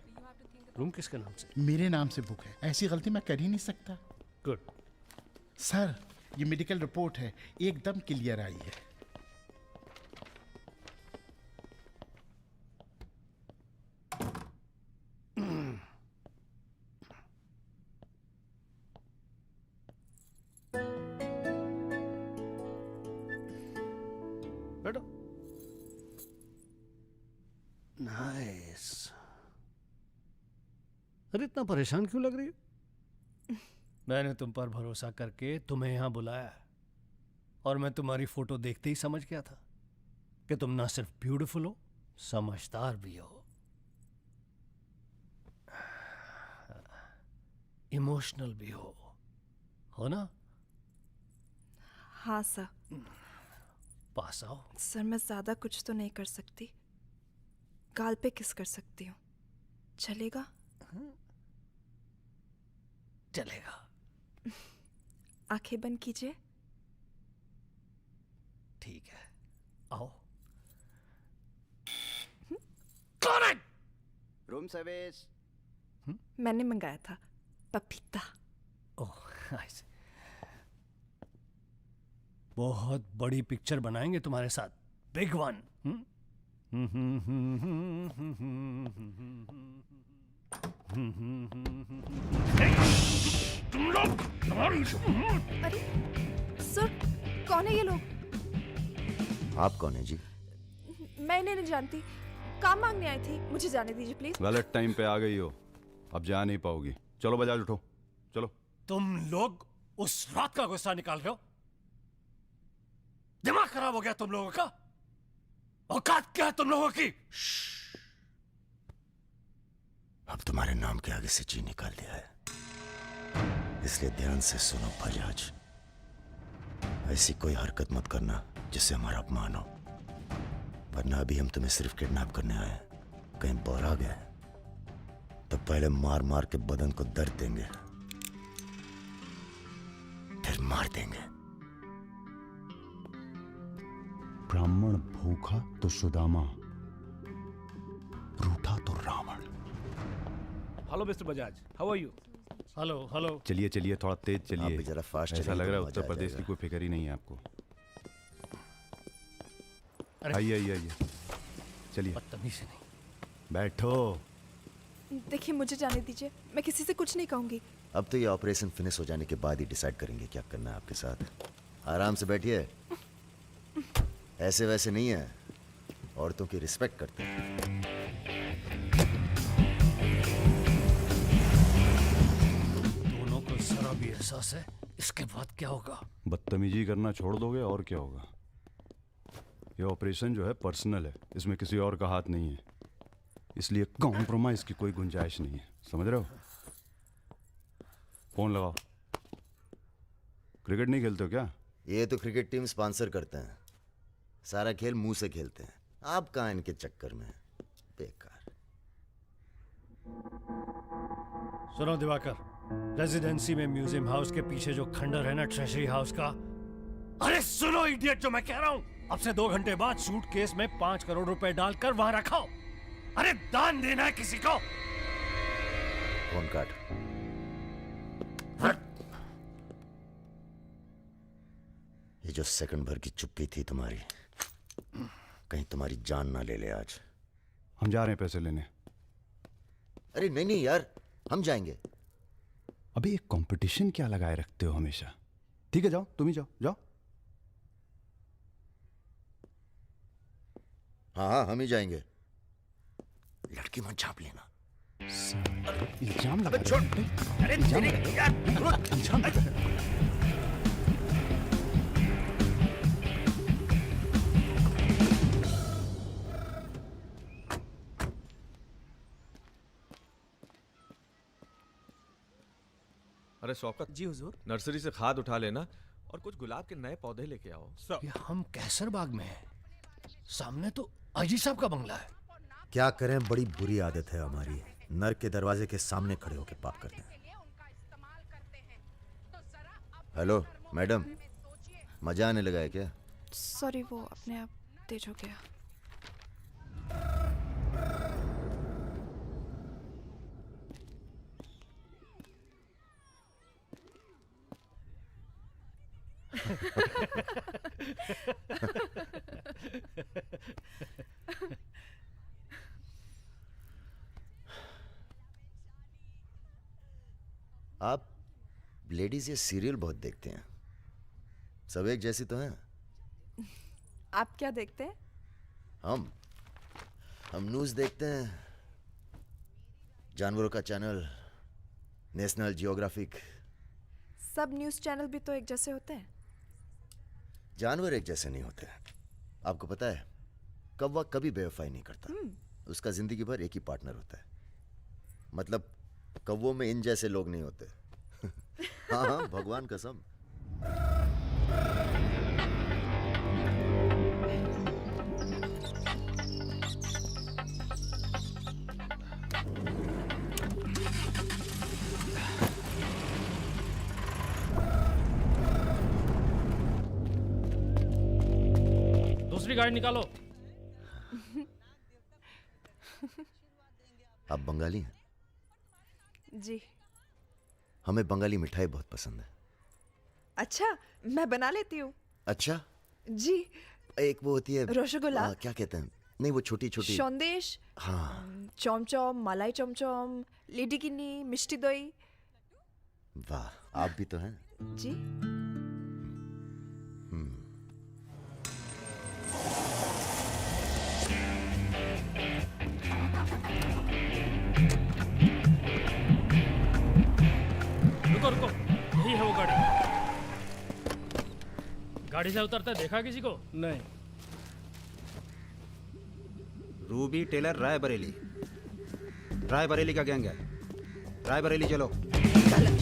रूम किसके नाम से? मेरे नाम से बुक है। ऐसी गलती मैं कर ही नहीं सकता। गुड। सर, ये मेडिकल रिपोर्ट है, एकदम क्लियर आई है। बैठो। नाइस। अरे इतना परेशान क्यों लग रही हो? मैंने तुम पर भरोसा करके तुम्हें यहां बुलाया और मैं तुम्हारी फोटो देखते ही समझ गया था कि तुम ना सिर्फ ब्यूटीफुल हो, समझदार भी हो, इमोशनल भी हो ना? हाँ सर। पास आओ। सर, मैं ज्यादा कुछ तो नहीं कर सकती। गाल पे किस कर सकती हूँ, चलेगा? चलेगा। आंखें बंद कीजिए। ठीक है, आओ। कौन है? Room service. मैंने मंगाया था, पपीता। ओह, ऐसे। बहुत बड़ी पिक्चर बनाएंगे तुम्हारे साथ, बिग वन। तुम लोग। अरे सर, कौन है ये लोग? आप कौन है जी? मैं इन्हें नहीं जानती, काम मांगने आई थी। मुझे जाने दीजिए प्लीज। गलत टाइम पे आ गई हो, अब जा नहीं पाओगी। चलो बजाज, उठो, चलो। तुम लोग उस रात का गुस्सा निकाल रहे हो? दिमाग खराब हो गया तुम लोगों का? औकात क्या है तुम लोगों की? अब तुम्हारे नाम के आगे से जी निकाल दिया है, इसलिए ध्यान से सुनो बजाज। ऐसी कोई हरकत मत करना जिससे हमारा अपमान हो, वरना अभी हम तुम्हें सिर्फ किडनैप करने आए हैं। कहीं बौरा गए तो पहले मार मार के बदन को दर्द देंगे, फिर मार देंगे। ब्राह्मण भूखा तो सुदामा, रूठा तो Ravan. Hello mister Bajaj, how are you? Hello. चलिए चलिए, थोड़ा तेज आप चलिए। भी जरा फास्ट ऐसा चलिए लग रहा है तो उत्तर मजा आ प्रदेश की जाएगा। कोई फिक्र ही नहीं है आपको। आइए। चलिए। बदतमीजी नहीं। बैठो। देखिए, मुझे जाने दीजिए, मैं किसी से कुछ नहीं कहूंगी। अब तो ये ऑपरेशन फिनिश हो जाने के बाद ही डिसाइड करेंगे क्या करना है आपके साथ। आराम से बैठिए, ऐसे वैसे नहीं है, औरतों की रिस्पेक्ट करते हैं। दोनों को जरा भी एहसास है इसके बाद क्या होगा? बदतमीजी करना छोड़ दोगे और क्या होगा? ये ऑपरेशन जो है पर्सनल है, इसमें किसी और का हाथ नहीं है, इसलिए कॉम्प्रोमाइज की कोई गुंजाइश नहीं है। समझ रहे हो? फोन लगाओ। क्रिकेट नहीं खेलते हो क्या? ये तो क्रिकेट टीम स्पॉन्सर करते हैं, सारा खेल मुंह से खेलते हैं। आप कहाँ इनके चक्कर में? बेकार। सुनो दिवाकर, रेजिडेंसी में म्यूजियम हाउस के पीछे जो खंडर है ना, ट्रेजरी हाउस का। अरे सुनो इडियट, जो मैं कह रहा हूं, अब से 2 घंटे बाद सूटकेस में 5 करोड़ रुपए डालकर वहां रखो। अरे दान देना है किसी को। फोन काट। ये जो सेकंड भर की चुप्पी थी तुम्हारी, कहीं तुम्हारी जान ना ले ले आज। हम जा रहे हैं पैसे लेने। अरे नहीं नहीं यार, हम जाएंगे। अबे एक कंपटीशन क्या लगाए रखते हो हमेशा। ठीक है जाओ, तुम ही जाओ जाओ। हाँ हाँ हम ही जाएंगे। लड़की मत झाँप लेना। इल्जाम लगा छोड़। अरे इल्जाम अरे शौकत जी हुजूर। नर्सरी से खाद उठा लेना और कुछ गुलाब के नए पौधे लेके आओ। ये हम कैसर बाग में हैं। सामने तो अजी साहब का बंगला है। क्या करें, बड़ी बुरी आदत है हमारी। नर के दरवाजे के सामने खड़े होकर पाप करते हैं। हेलो मैडम, मजा आने लगा है क्या? सॉरी, वो अपने आप तेज हो गया। आप लेडीज ये सीरियल बहुत देखते हैं। सब एक जैसी तो हैं। आप क्या देखते हैं? हम न्यूज़ देखते हैं, जानवरों का चैनल, नेशनल जियोग्राफिक। सब न्यूज़ चैनल भी तो एक जैसे होते हैं। जानवर एक जैसे नहीं होते। आपको पता है, कौवा कभी बेवफाई नहीं करता। उसका जिंदगी भर एक ही पार्टनर होता है। मतलब कौवों में इन जैसे लोग नहीं होते। हाँ हाँ, भगवान कसम। दूसरी गाड़ी निकालो। आप बंगाली हैं? जी। हमें बंगाली मिठाई बहुत पसंद है। अच्छा, मैं बना लेती हूँ। अच्छा जी। एक वो होती है रसगुल्ला। क्या कहते हैं? नहीं, वो छोटी छोटी। সন্দেশ। हाँ। चमचम, मलाई चमचम, लेडी किन्नी, मिष्टी दही। वाह, आप भी तो हैं। जी। रुको रुको, यही है वो गाड़ी। गाड़ी से उतरता देखा किसी को? नहीं। Ruby Taylor Raebareli. रायबरेली का गैंग है। रायबरेली चलो। गलत,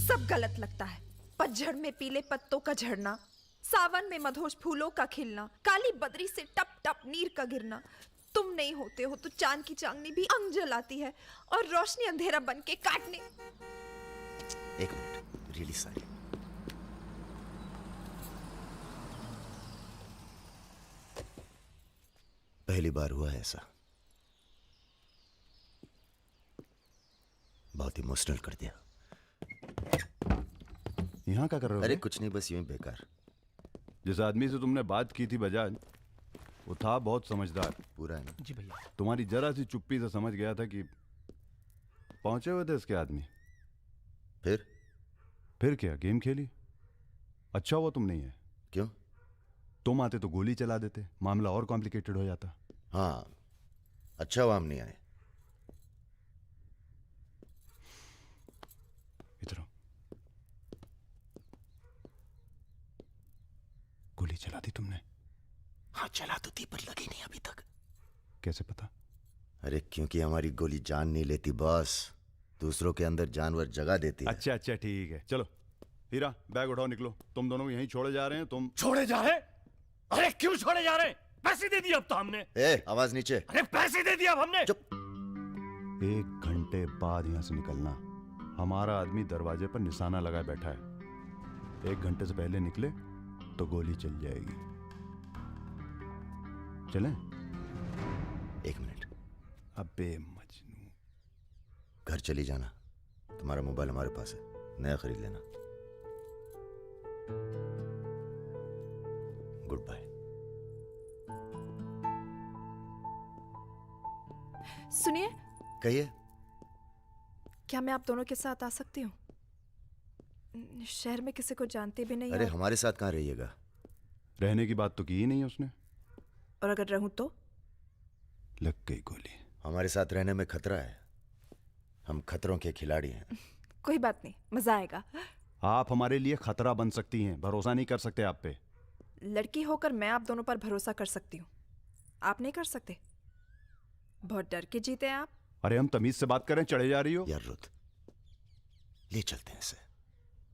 सब गलत लगता है। पतझड़ में पीले पत्तों का झड़ना, सावन में मधोश फूलों का खिलना, काली बदरी से टप टप नीर का गिरना। तुम नहीं होते हो तो चांद की चांदनी भी अंग जलाती है और रोशनी अंधेरा बन के काटने। एक मिनट, रियली सॉरी। पहली बार हुआ है ऐसा। बहुत इमोशनल कर दिया। यहाँ क्या कर रहे हो? अरे कुछ नहीं, बस यूं ही बेकार। जिस आदमी से तुमने बात की थी बजाज, वो था बहुत समझदार। पूरा है ना? जी भैया। तुम्हारी जरा सी चुप्पी से समझ गया था कि पहुंचे हुए थे इसके आदमी। फिर क्या, गेम खेली। अच्छा हुआ तुम नहीं है। क्यों? तुम आते तो गोली चला देते, मामला और कॉम्प्लिकेटेड हो जाता। हाँ, अच्छा हुआ हम नहीं आए। इधर आओ। गोली चला दी तुमने? हाँ चला तो थी, पर लगी नहीं अभी तक। कैसे पता? अरे क्योंकि हमारी गोली जान नहीं लेती बॉस, दूसरों के अंदर जानवर जगा देती है। अच्छा अच्छा ठीक है, चलो हीरा बैग उठाओ, निकलो। तुम दोनों यहीं छोड़े जा रहे हैं। तुम छोड़े जा रहे? अरे क्यों छोड़े जा रहे? पैसे दे दिए अब तो हमने। आवाज नीचे। अरे पैसे दे दिया अब हमने। चुप। 1 घंटे बाद यहां से निकलना। हमारा आदमी दरवाजे पर निशाना लगाए बैठा है। 1 घंटे से पहले निकले तो गोली चल जाएगी। चलें? 1 मिनट। अबे मजनू। घर चली जाना, तुम्हारा मोबाइल हमारे पास है, नया खरीद लेना। Good bye. सुनिए, कहिए। क्या मैं आप दोनों के साथ आ सकती हूँ? शहर में किसी को जानते भी नहीं। अरे हमारे साथ कहाँ रहिएगा? रहने की बात तो की ही नहीं उसने। और अगर रहूं तो? लग गई गोली। हमारे साथ रहने में खतरा है। हम खतरों के खिलाड़ी हैं। कोई बात नहीं, मजा आएगा। आप हमारे लिए खतरा बन सकती हैं, भरोसा नहीं कर सकते आप पे। लड़की होकर मैं आप दोनों पर भरोसा कर सकती हूँ, आप नहीं कर सकते। बहुत डर के जीते हैं आप। अरे हम तमीज से बात करें, चढ़े जा रही हो। यार रुत, ले चलते हैं इसे।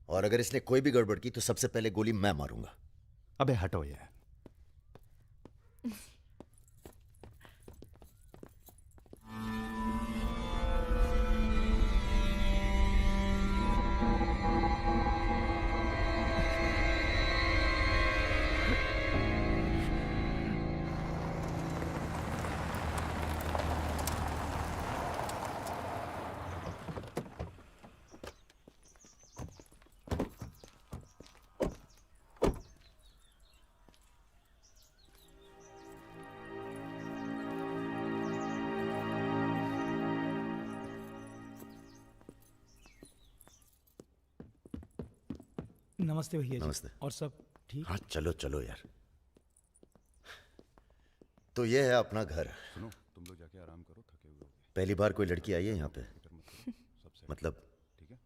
और अगर इसने कोई भी गड़बड़ की तो सबसे पहले गोली मैं मारूंगा। अबे हटो यार। नमस्ते भैया जी। नमस्ते। और सब ठीक? हाँ चलो चलो यार। तो ये है अपना घर। सुनो, तुम लोग जाके आराम करो, थके हुए हो। पहली बार कोई लड़की आई है यहाँ पे? मतलब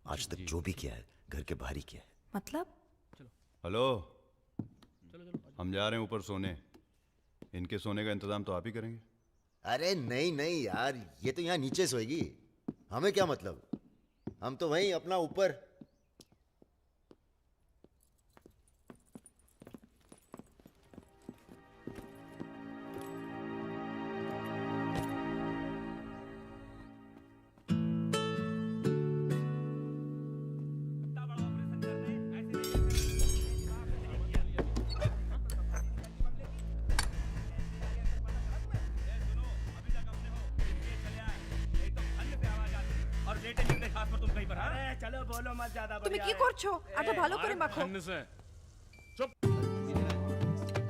आज तक जो भी किया है घर के बाहर ही किया है। मतलब? हेलो, हम जा रहे हैं ऊपर सोने। इनके सोने का इंतजाम तो आप ही करेंगे। अरे नहीं नहीं यार, ये तो यहाँ नीचे सोएगी, हमें क्या मतलब। हम तो वहीं अपना ऊपर। তুমি কি করছো? আটা ভালো করে মাখো।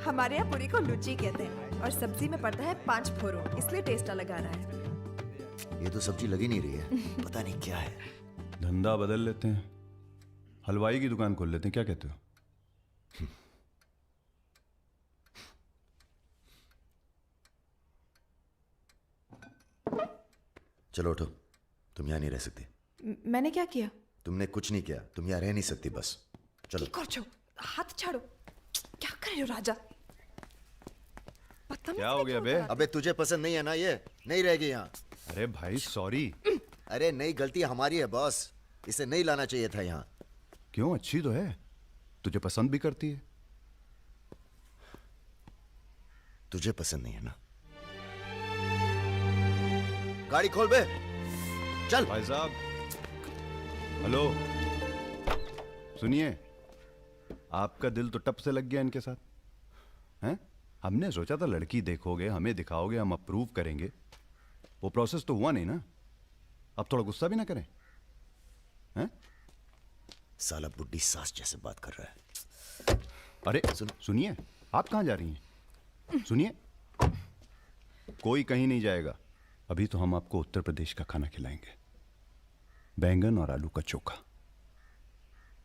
हमारे यहाँ पूरी को लुची कहते हैं और सब्जी में पड़ता है 5 फोरो, इसलिए टेस्ट अलग आ रहा है। ये तो सब्जी लगी नहीं रही है, पता नहीं क्या है। धंधा बदल लेते हैं, हलवाई की दुकान खोल लेते हैं, क्या कहते हो? चलो उठो, तुम यहाँ नहीं रह सकती। मैंने क्या किया? तुमने कुछ नहीं किया, तुम यहाँ रह नहीं सकती, बस चलो। কি করছো? हाथ छाड़ो। क्या कर रहे हो राजा? क्या हो गया बे? अबे तुझे पसंद नहीं है ना, ये नहीं रहेगी यहाँ। अरे भाई सॉरी। अरे नहीं, गलती हमारी है बॉस, इसे नहीं लाना चाहिए था यहाँ। क्यों, अच्छी तो है, तुझे पसंद भी करती है। तुझे पसंद नहीं है ना? गाड़ी खोल बे, चल। भाई साहब, हेलो, सुनिए, आपका दिल तो टप से लग गया इनके साथ, हैं? हमने सोचा था लड़की देखोगे, हमें दिखाओगे, हम अप्रूव करेंगे। वो प्रोसेस तो हुआ नहीं ना। अब थोड़ा गुस्सा भी ना करें, हैं? साला बुड्ढी सास जैसे बात कर रहा है। अरे सुनिए, आप कहाँ जा रही हैं? सुनिए, कोई कहीं नहीं जाएगा। अभी तो हम आपको उत्तर प्रदेश का खाना खिलाएंगे, बैंगन और आलू का चोखा।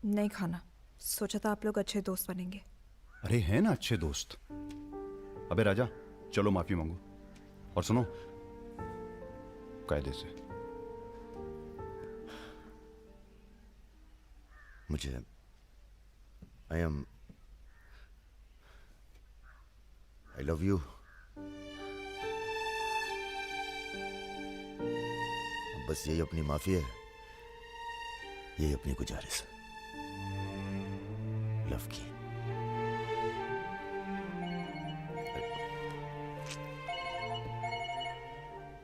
नहीं खाना, सोचा था आप लोग अच्छे दोस्त बनेंगे। अरे हैं ना अच्छे दोस्त। अबे राजा, चलो माफी मांगो। और सुनो, कायदे से। मुझे आई लव यू। बस यही अपनी माफी है, यही अपनी गुजारिश है लव की।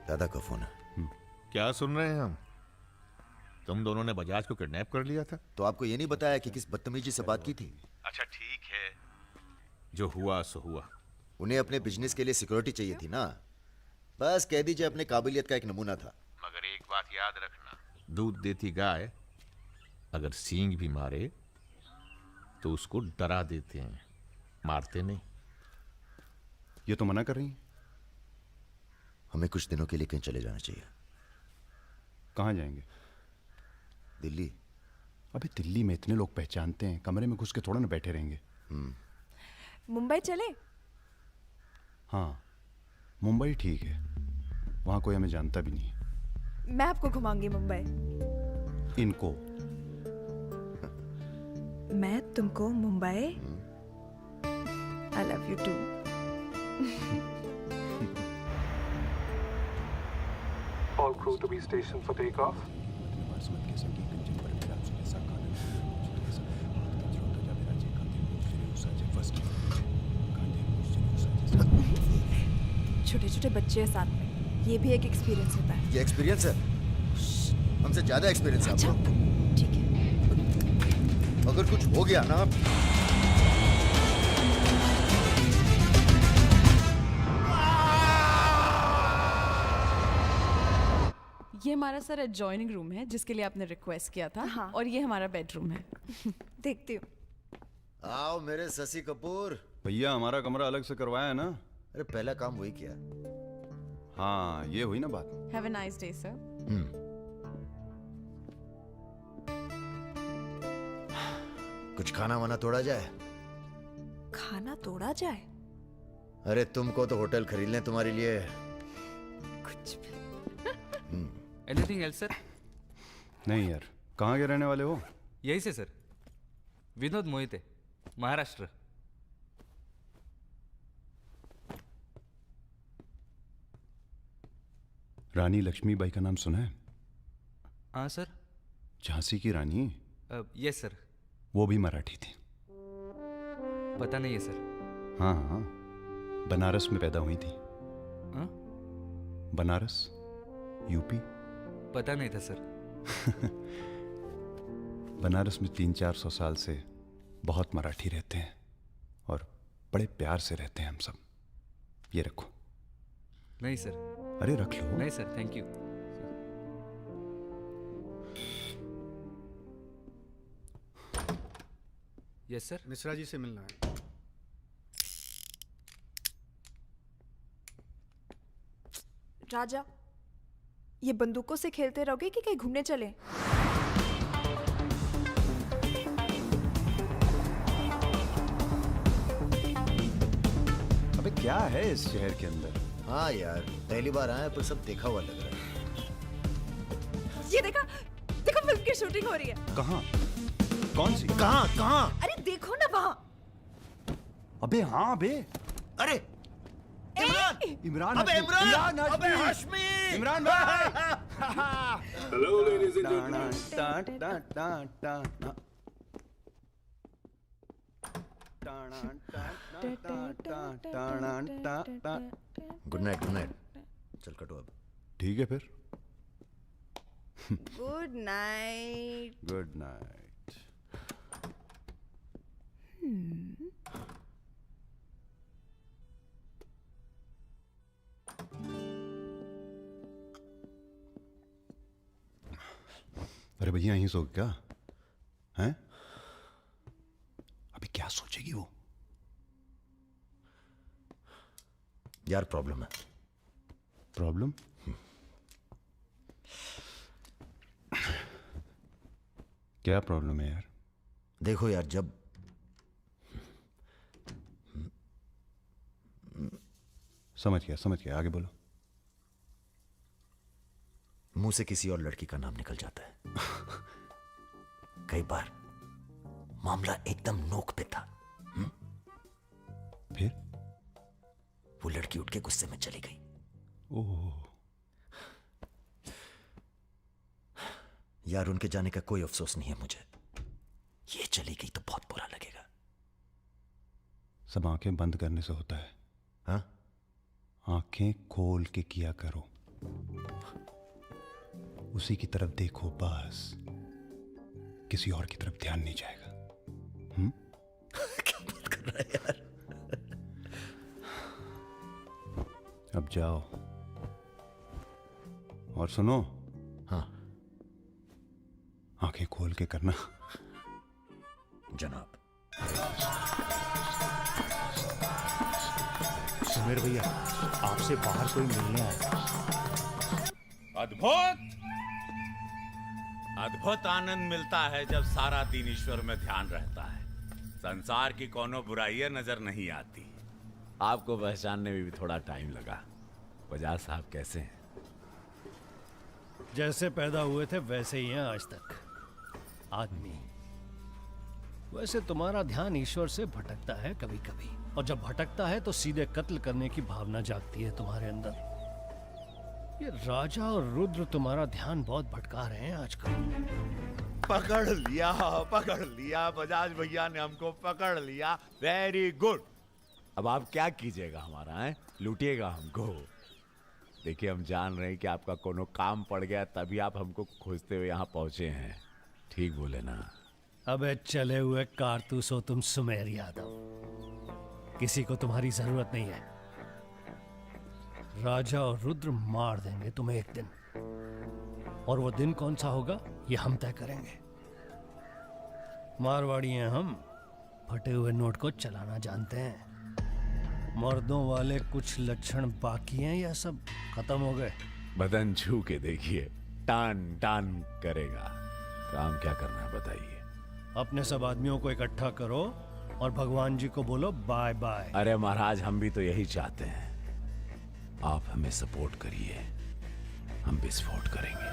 दादा का फोन है। क्या सुन रहे हैं हम? तुम दोनों ने बजाज को किडनैप कर लिया था? तो आपको ये नहीं बताया कि किस बदतमीजी से बात की थी? अच्छा ठीक है, जो हुआ सो हुआ। उन्हें अपने बिजनेस के लिए सिक्योरिटी चाहिए थी ना, बस कह दीजिए अपने काबिलियत का एक नमूना था। मगर एक बात याद रखना, दूध देती गाय अगर सींग भी मारे तो उसको डरा देते हैं, मारते नहीं। ये तो मना कर रही हैं। हमें कुछ दिनों के लिए कहीं चले जाना चाहिए। कहाँ जाएंगे? दिल्ली। अबे दिल्ली में इतने लोग पहचानते हैं, कमरे में घुस के थोड़ा ना बैठे रहेंगे। मुंबई चले? हाँ, मुंबई ठीक है, वहाँ कोई हमें जानता भी नहीं है। मैं आपको घुमाऊंगी मुंबई। इनको? मैं तुमको Mumbai. I love you too. All crew to be stationed for takeoff. छोटे छोटे बच्चे हैं साथ में, ये भी एक एक्सपीरियंस होता है। ये एक्सपीरियंस है? हमसे ज्यादा एक्सपीरियंस है आपको। ठीक है। अगर कुछ हो गया ना, ये हमारा सर एडजॉइनिंग रूम है जिसके लिए आपने रिक्वेस्ट किया था। हाँ। और ये हमारा बेडरूम है। देखती हूँ। आओ मेरे शशि कपूर। भैया हमारा कमरा अलग से करवाया है ना? अरे पहला काम वही किया। हाँ, ये हुई ना बात। Have a nice day sir. कुछ खाना वाना तोड़ा जाए? खाना तोड़ा जाए? अरे तुमको तो होटल खरीद लें तुम्हारे लिए। कुछ भी। Anything else sir? नहीं यार, कहाँ के रहने वाले हो? यही से सर, विनोद मोहिते, महाराष्ट्र। रानी लक्ष्मीबाई का नाम सुना है? हाँ सर। झांसी की रानी? Yes sir. वो भी मराठी थी। पता नहीं है सर। हाँ हाँ, बनारस में पैदा हुई थी। हाँ? बनारस, यूपी। पता नहीं था सर। बनारस में 300-400 साल से बहुत मराठी रहते हैं और बड़े प्यार से रहते हैं हम सब। ये रखो। नहीं सर। अरे रख लो। नहीं sir, thank you. Yes sir. Mishra ji से मिलना है। राजा, ये बंदूकों से खेलते रहोगे कि कहीं घूमने चले? अबे क्या है इस शहर के अंदर? हाँ यार, पहली बार आए पर सब देखा हुआ लग रहा है। ये देखा, देखो फिल्म की शूटिंग हो रही है। कहाँ? कौन सी? कहाँ? अरे देखो ना वहाँ। अबे हाँ बे। अरे इमरान अबे हाशमी। इमरान, हाशमी। अबे हाशमी। इमरान भाई। Hello, ladies and gentlemen. Good night, good night. चल कटो अब। ठीक है फिर। Good night. Good night. अरे भैया यहीं सो क्या हैं? अभी क्या सोचेगी वो? यार प्रॉब्लम है। प्रॉब्लम? क्या प्रॉब्लम है यार? देखो यार, जब समझ गया, आगे बोलो। मुंह से किसी और लड़की का नाम निकल जाता है। कई बार मामला एकदम नोक पे था। फिर वो लड़की उठ के गुस्से में चली गई। ओह यार, उनके जाने का कोई अफसोस नहीं है मुझे। ये चली गई तो बहुत बुरा लगेगा। सब आंखें बंद करने से होता है। हाँ? आंखें खोल के किया करो, उसी की तरफ देखो बस, किसी और की तरफ ध्यान नहीं जाएगा। क्या बात कर रहा है यार? अब जाओ और सुनो। हाँ आंखें खोल के करना जनाब। सुमेर भैया आपसे बाहर कोई मिलने आया। अद्भुत अद्भुत आनंद मिलता है जब सारा दिन ईश्वर में ध्यान रहता है। संसार की कोनो बुराइयां नजर नहीं आती। आपको पहचानने में भी थोड़ा टाइम लगा। बजाज साहब कैसे हैं? जैसे पैदा हुए थे वैसे ही हैं आज तक। आदमी। वैसे तुम्हारा ध्यान ईश्वर से भटकता है कभी कभी, और जब भटकता है तो सीधे कत्ल करने की भावना जागती है तुम्हारे अंदर। ये राजा और रुद्र तुम्हारा ध्यान बहुत भटका रहे हैं आजकल। पकड़ लिया बजाज भैया ने हमको पकड़ लिया। Very good. अब आप क्या कीजिएगा हमारा है? लूटिएगा हमको। देखिए हम जान रहे हैं कि आपका कोनो काम पड़ गया तभी आप हमको खोजते हुए यहाँ पहुंचे हैं। ठीक बोले ना? अबे चले हुए कारतूस हो तुम सुमेर यादव। किसी को तुम्हारी जरूरत नहीं है। राजा और रुद्र मार देंगे तुम्हें एक दिन, और वो दिन कौन सा होगा ये हम तय करेंगे। मारवाड़ी हैं हम, फटे हुए नोट को चलाना जानते हैं। मर्दों वाले कुछ लक्षण बाकी हैं या सब खत्म हो गए? बदन छू के देखिए, टान टान करेगा। काम क्या करना है बताइए। अपने सब आदमियों को इकट्ठा करो और भगवान जी को बोलो बाय बाय। अरे महाराज हम भी तो यही चाहते हैं। आप हमें सपोर्ट करिए, हम विस्फोट करेंगे।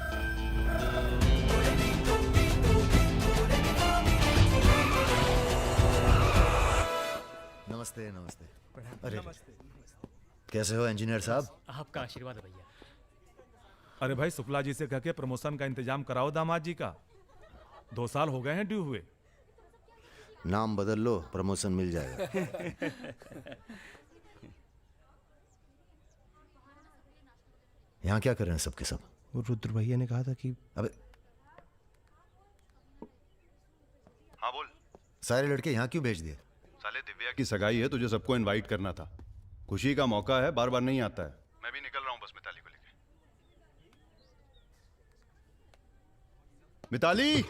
नमस्ते नमस्ते। अरे कैसे हो इंजीनियर साहब? आपका आशीर्वाद है भैया। अरे भाई शुक्ला जी से कह के प्रमोशन का इंतजाम कराओ दामाद जी का। 2 साल हो गए हैं ड्यू हुए। नाम बदल लो, प्रमोशन मिल जाएगा। यहाँ क्या कर रहे हैं सबके सब? वो रुद्र भैया ने कहा था कि अबे हाँ बोल। सारे लड़के यहाँ क्यों भेज दिए? साले दिव्या की सगाई है, तुझे सबको इनवाइट करना था। खुशी का मौका है, बार बार नहीं आता है। मैं भी निकल रहा हूँ बस मिताली को लेके। मिताली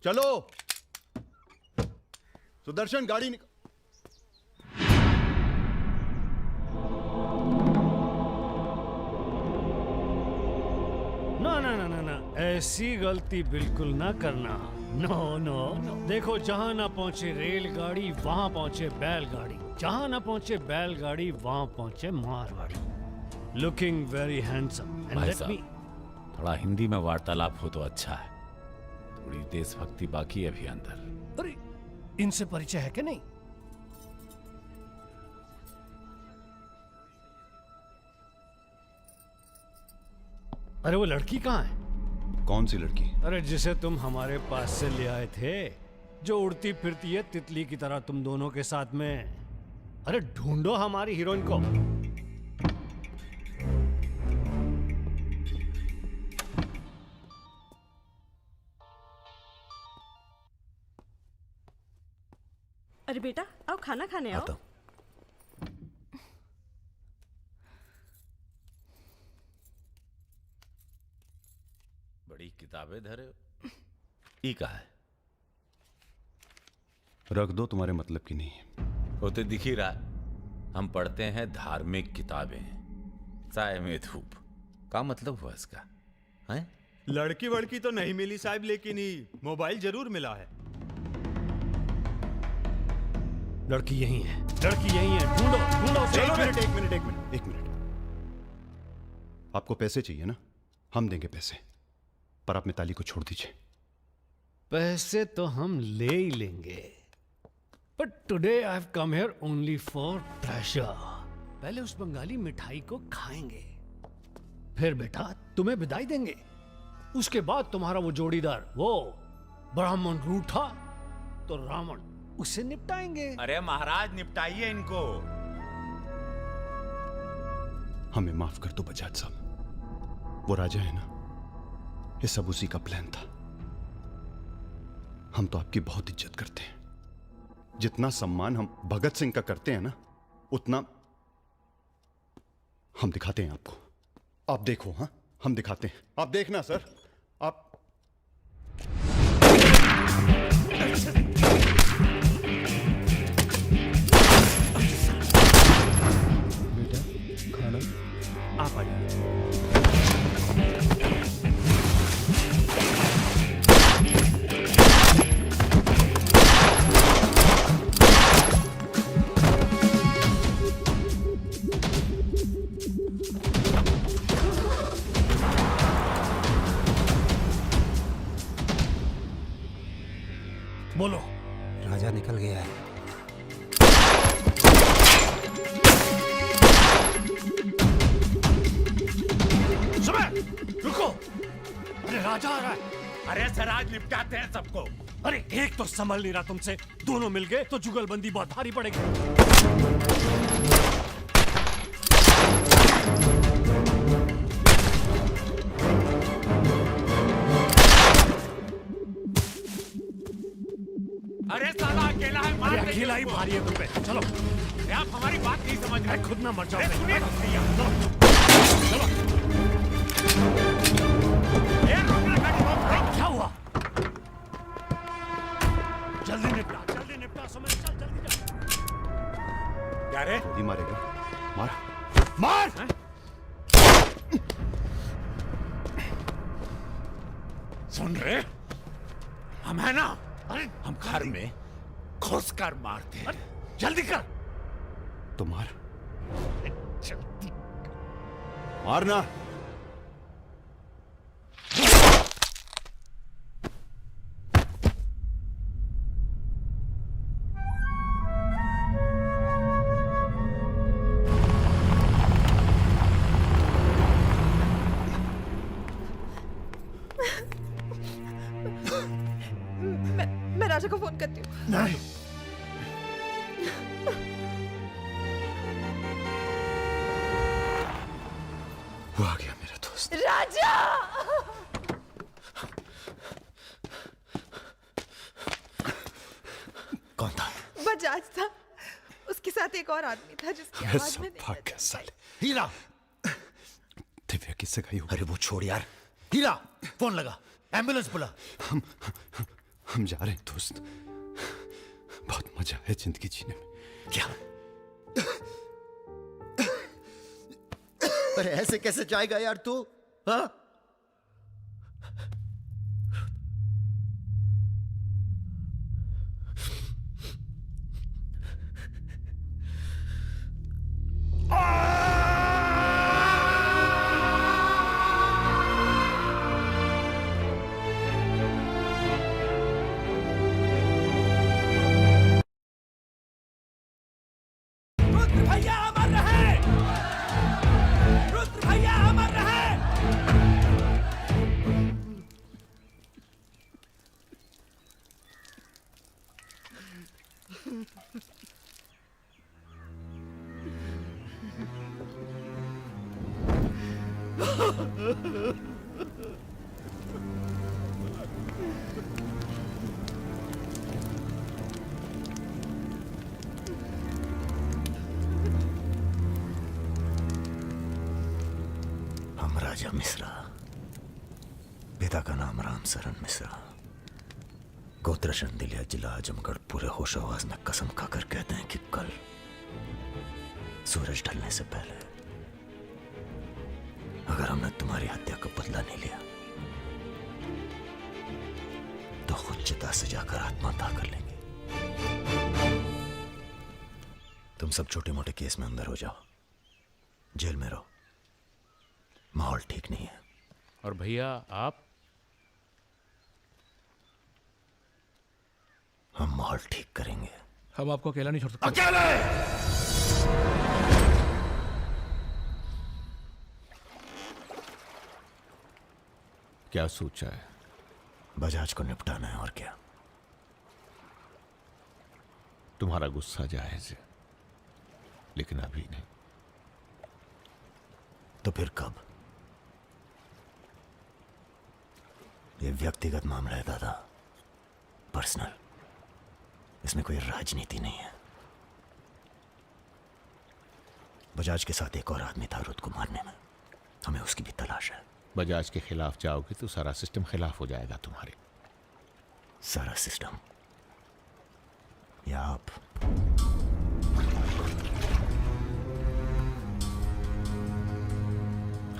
चलो। सुदर्शन गाड़ी ना ना ना ना ना, ऐसी गलती बिल्कुल ना करना। नो नो, देखो जहां ना पहुंचे रेलगाड़ी वहां पहुंचे बैलगाड़ी, जहां ना पहुंचे बैलगाड़ी वहां पहुंचे मारवाड़ी। Looking very handsome. भाई साहब, थोड़ा हिंदी में वार्तालाप हो तो अच्छा है। थोड़ी देशभक्ति बाकी है अभी अंदर। अरे इनसे परिचय है कि नहीं? अरे वो लड़की कहाँ है? कौन सी लड़की? अरे जिसे तुम हमारे पास से ले आए थे, जो उड़ती फिरती है तितली की तरह तुम दोनों के साथ में। अरे ढूंढो हमारी हीरोइन को। अरे बेटा आओ खाना खाने आओ। बड़ी किताबें धरे हो। ई कहा है? रख दो, तुम्हारे मतलब की नहीं है। वो तो दिख ही रहा। हम पढ़ते हैं धार्मिक किताबें, साय में धूप। क्या मतलब हुआ इसका? हैं? लड़की वड़की तो नहीं मिली साहब, लेकिन ही मोबाइल जरूर मिला है। लड़की यही है, लड़की यही है। ढूंढो ढूंढो। एक मिनट। आपको पैसे चाहिए ना? हम देंगे पैसे, पर आप मिताली को छोड़ दीजिए। पैसे तो हम ले ही लेंगे, but today I have come here only for pressure. पहले उस बंगाली मिठाई को खाएंगे, फिर बेटा तुम्हें विदाई देंगे। उसके बाद तुम्हारा वो जोड़ीदार, वो ब्राह्मण रूठा तो रावण, उसे निपटाएंगे। अरे महाराज निपटाइए इनको। हमें माफ कर दो बजाज साहब, वो राजा है ना, ये सब उसी का प्लान था। हम तो आपकी बहुत इज्जत करते हैं। जितना सम्मान हम भगत सिंह का करते हैं ना, उतना हम दिखाते हैं आपको। आप देखो, हाँ हम दिखाते हैं, आप देखना सर। आप बोलो। राजा निकल गया है। सुबह रुको। अरे राजा आ रहा है। अरे सर आज निपटाते हैं सबको। अरे एक तो संभल नहीं रहा तुमसे, दोनों मिल गए तो जुगलबंदी बहुत भारी पड़ेगी। अरे साला अकेला है, मार देंगे अकेला ही उसको। भारी है तुम पे। चलो अरे आप हमारी बात नहीं समझ रहे। खुद ना मर जाओ। अरे सुनिए भैया। चलो। ये रोकना गाड़ी, रोक। क्या हुआ? जल्दी निपटा समय। चल जल्दी जा। क्या रे? गोली मारेगा? मार। मार। सुन रहे? हम है ना, हम घर में घुस कर मारते हैं। जल्दी कर। तो मार। मारना। मैं राजा को फोन करती हूँ। नहीं। वो आ गया मेरा दोस्त। राजा! कौन था? बजाज था। उसके साथ एक और आदमी था जिसकी अरे आवाज सब में भाग गया साले। हीरा! दिव्या किससे गई हो? अरे वो छोड़ यार। हीरा फोन लगा, एम्बुलेंस बुला। हम जा रहे हैं दोस्त। बहुत मजा है जिंदगी जीने में। क्या? अरे ऐसे कैसे जाएगा यार तू? हाँ? रुद्र भैया अमर रहे। रुद्र भैया अमर रहे। हम राजा मिश्रा, पिता का नाम राम सरन मिश्रा, गोत्र शंदिलिया, जिला आजमगढ़, पूरे होश आवाज में कसम खाकर कहते हैं कि कल सूरज ढलने से पहले अगर हमने तुम्हारी हत्या का बदला नहीं लिया तो खुद चिता से जाकर आत्महत्या कर लेंगे। तुम सब छोटे मोटे केस में अंदर हो जाओ, जेल में रहो, माहौल ठीक नहीं है। और भैया आप? हम माहौल ठीक करेंगे। हम आपको अकेला नहीं छोड़ सकते। अकेले! क्या सोचा है? बजाज को निपटाना है, और क्या। तुम्हारा गुस्सा जायज है, लेकिन अभी नहीं। तो फिर कब? ये व्यक्तिगत मामला है दादा, पर्सनल। इसमें कोई राजनीति नहीं है। बजाज के साथ एक और आदमी था रुद को मारने में, हमें उसकी भी तलाश है। बजाज के खिलाफ जाओगे तो सारा सिस्टम खिलाफ हो जाएगा तुम्हारे। सारा सिस्टम या आप?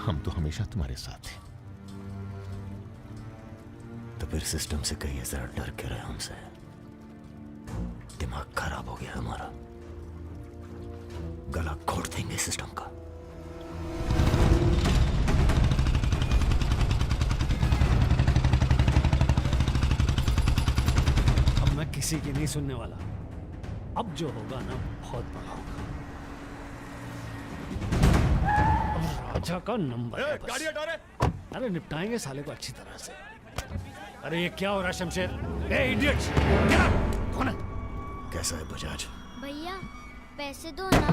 हम तो हमेशा तुम्हारे साथ हैं। तो फिर सिस्टम से कहिए जरा डर के रहे हमसे। दिमाग खराब हो गया हमारा, गला घोट देंगे सिस्टम का। अब मैं किसी की नहीं सुनने वाला। अब जो होगा ना बहुत बड़ा होगा। अब राजा का नंबर है बस। अरे निपटाएंगे साले को अच्छी तरह से। अरे ये क्या हो रहा है शमशेर? ए इडियट्स! क्या? कौन है? कैसा है बजाज? भैया पैसे दो ना।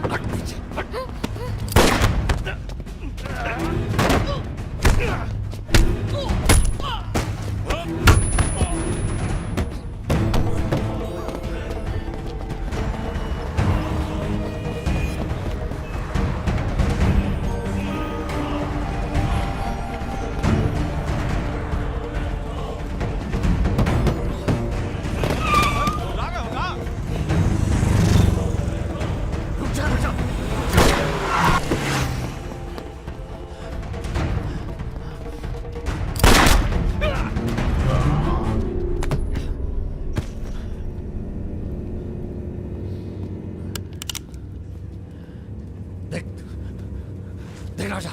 देख राजा,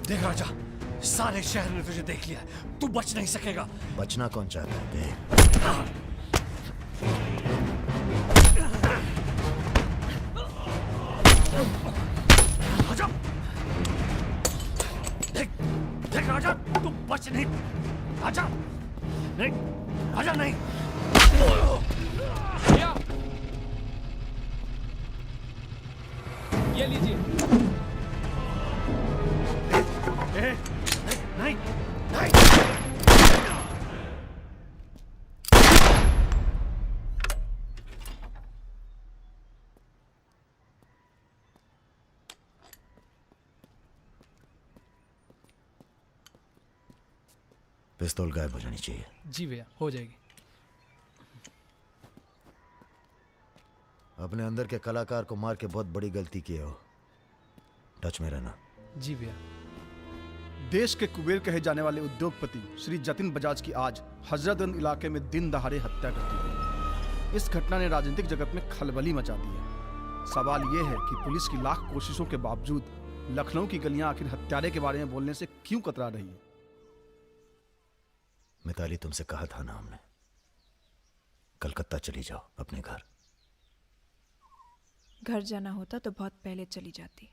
देख राजा, सारे शहर ने तुझे देख लिया है। तू बच नहीं सकेगा। बचना कौन चाहता है? देख राजा, देख राजा, तू बच नहीं। राजा नहीं, राजा नहीं। ये लीजिए। नहीं, नहीं। पिस्तौल गायब हो जानी चाहिए। जी भैया, हो जाएगी। अपने अंदर के कलाकार को मार के बहुत बड़ी गलती की हो। टच में रहना। जी भैया। देश के कुबेर कहे जाने वाले उद्योगपति श्री जतिन बजाज की आज हजरतगंज इलाके में दिन दहाड़े हत्या कर दी गई। इस घटना ने राजनीतिक जगत में खलबली मचा दी है। सवाल यह है कि पुलिस की लाख कोशिशों के बावजूद लखनऊ की गलियां आखिर हत्यारे के बारे में बोलने से क्यों कतरा रही है? मिताली, तुमसे कहा था ना हमने, कलकत्ता चली जाओ अपने घर। घर जाना होता तो बहुत पहले चली जाती।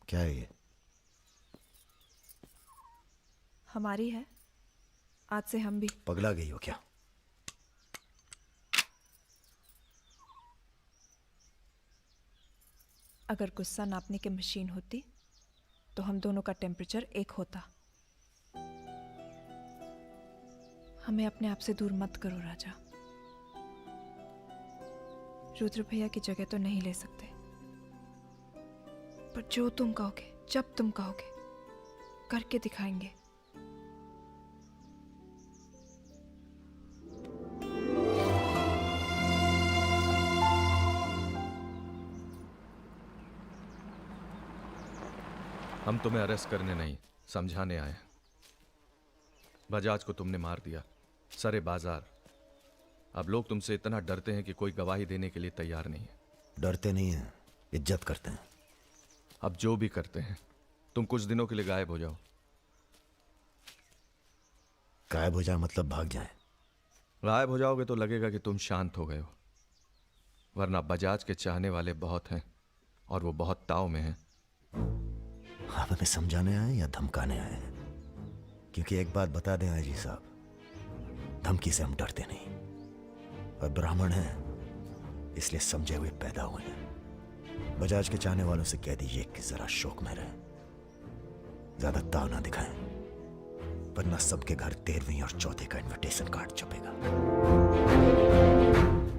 क्या है ये? हमारी है। आज से हम भी। पगला गई हो क्या? अगर गुस्सा नापने की मशीन होती तो हम दोनों का टेम्परेचर एक होता। हमें अपने आप से दूर मत करो राजा। रुद्र भैया की जगह तो नहीं ले सकते, पर जो तुम कहोगे, जब तुम कहोगे, करके दिखाएंगे। हम तुम्हें अरेस्ट करने नहीं, समझाने आए। बजाज को तुमने मार दिया, सरे बाजार। अब लोग तुमसे इतना डरते हैं कि कोई गवाही देने के लिए तैयार नहीं है। डरते नहीं हैं, इज्जत करते हैं। अब जो भी करते हैं, तुम कुछ दिनों के लिए गायब हो जाओ। गायब हो जाए मतलब भाग जाए? गायब हो जाओगे तो लगेगा कि तुम शांत हो गए हो, वरना बजाज के चाहने वाले बहुत हैं और वो बहुत ताव में हैं। आप हमें समझाने आए या धमकाने आए हैं? क्योंकि एक बात बता दें आईजी साहब, धमकी से हम डरते नहीं, और ब्राह्मण हैं इसलिए समझे हुए पैदा हुए हैं। बजाज के चाहने वालों से कह दीजिए कि जरा शौक में रहें, ज्यादा ताव ना दिखाएं, वरना सबके घर 13वीं और 14 का इनविटेशन कार्ड छपेगा।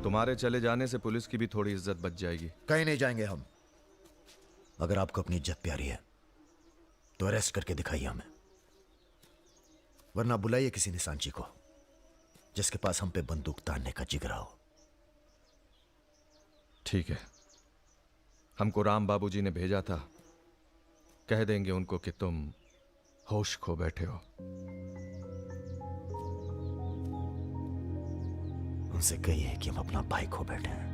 तुम्हारे चले जाने से पुलिस की भी थोड़ी इज्जत बच जाएगी। कहीं नहीं जाएंगे हम। अगर आपको अपनी इज्जत प्यारी है तो अरेस्ट करके दिखाइए हमें, वरना बुलाइए किसी निशानची को जिसके पास हम पे बंदूक तानने का जिगरा हो। ठीक है, हमको राम बाबूजी ने भेजा था, कह देंगे उनको कि तुम होश खो बैठे हो। उनसे कहिए कि हम अपना भाई खो बैठे हैं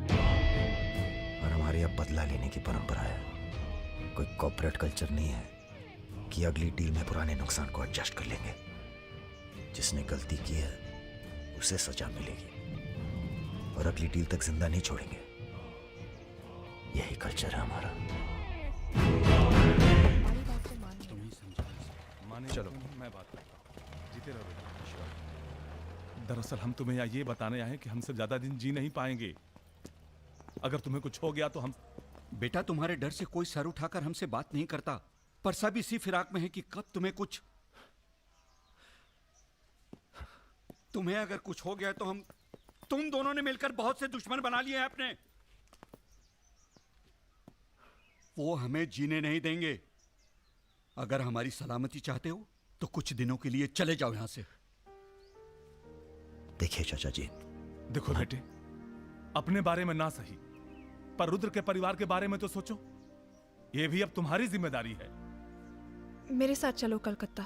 और हमारी अब बदला लेने की परंपरा है। कोई कॉर्पोरेट कल्चर नहीं है कि अगली डील में पुराने नुकसान को एडजस्ट कर लेंगे। जिसने गलती की है उसे सजा मिलेगी और अगली डील तक जिंदा नहीं छोड़ेंगे। यही कल्चर है हमारा। चलो मैं बात करता हूँ। जीते रहो बेटा। दरअसल हम तुम्हें यहाँ ये बताने आए हैं कि हमसे ज्यादा दिन जी नहीं पाएंगे। अगर तुम्हें कुछ हो गया तो हम। बेटा तुम्हारे डर से कोई सर उठाकर हमसे बात नहीं करता, पर सब इसी फिराक में है कि कब तुम्हें अगर कुछ हो गया तो हम तुम दोनों ने मिलकर बहुत से दुश्मन बना लिए हैं अपने। वो हमें जीने नहीं देंगे। अगर हमारी सलामती चाहते हो तो कुछ दिनों के लिए चले जाओ यहां से। देखिए चाचा जी। देखो बेटे, अपने बारे में ना सही पर रुद्र के परिवार के बारे में तो सोचो। ये भी अब तुम्हारी जिम्मेदारी है। मेरे साथ चलो कलकत्ता।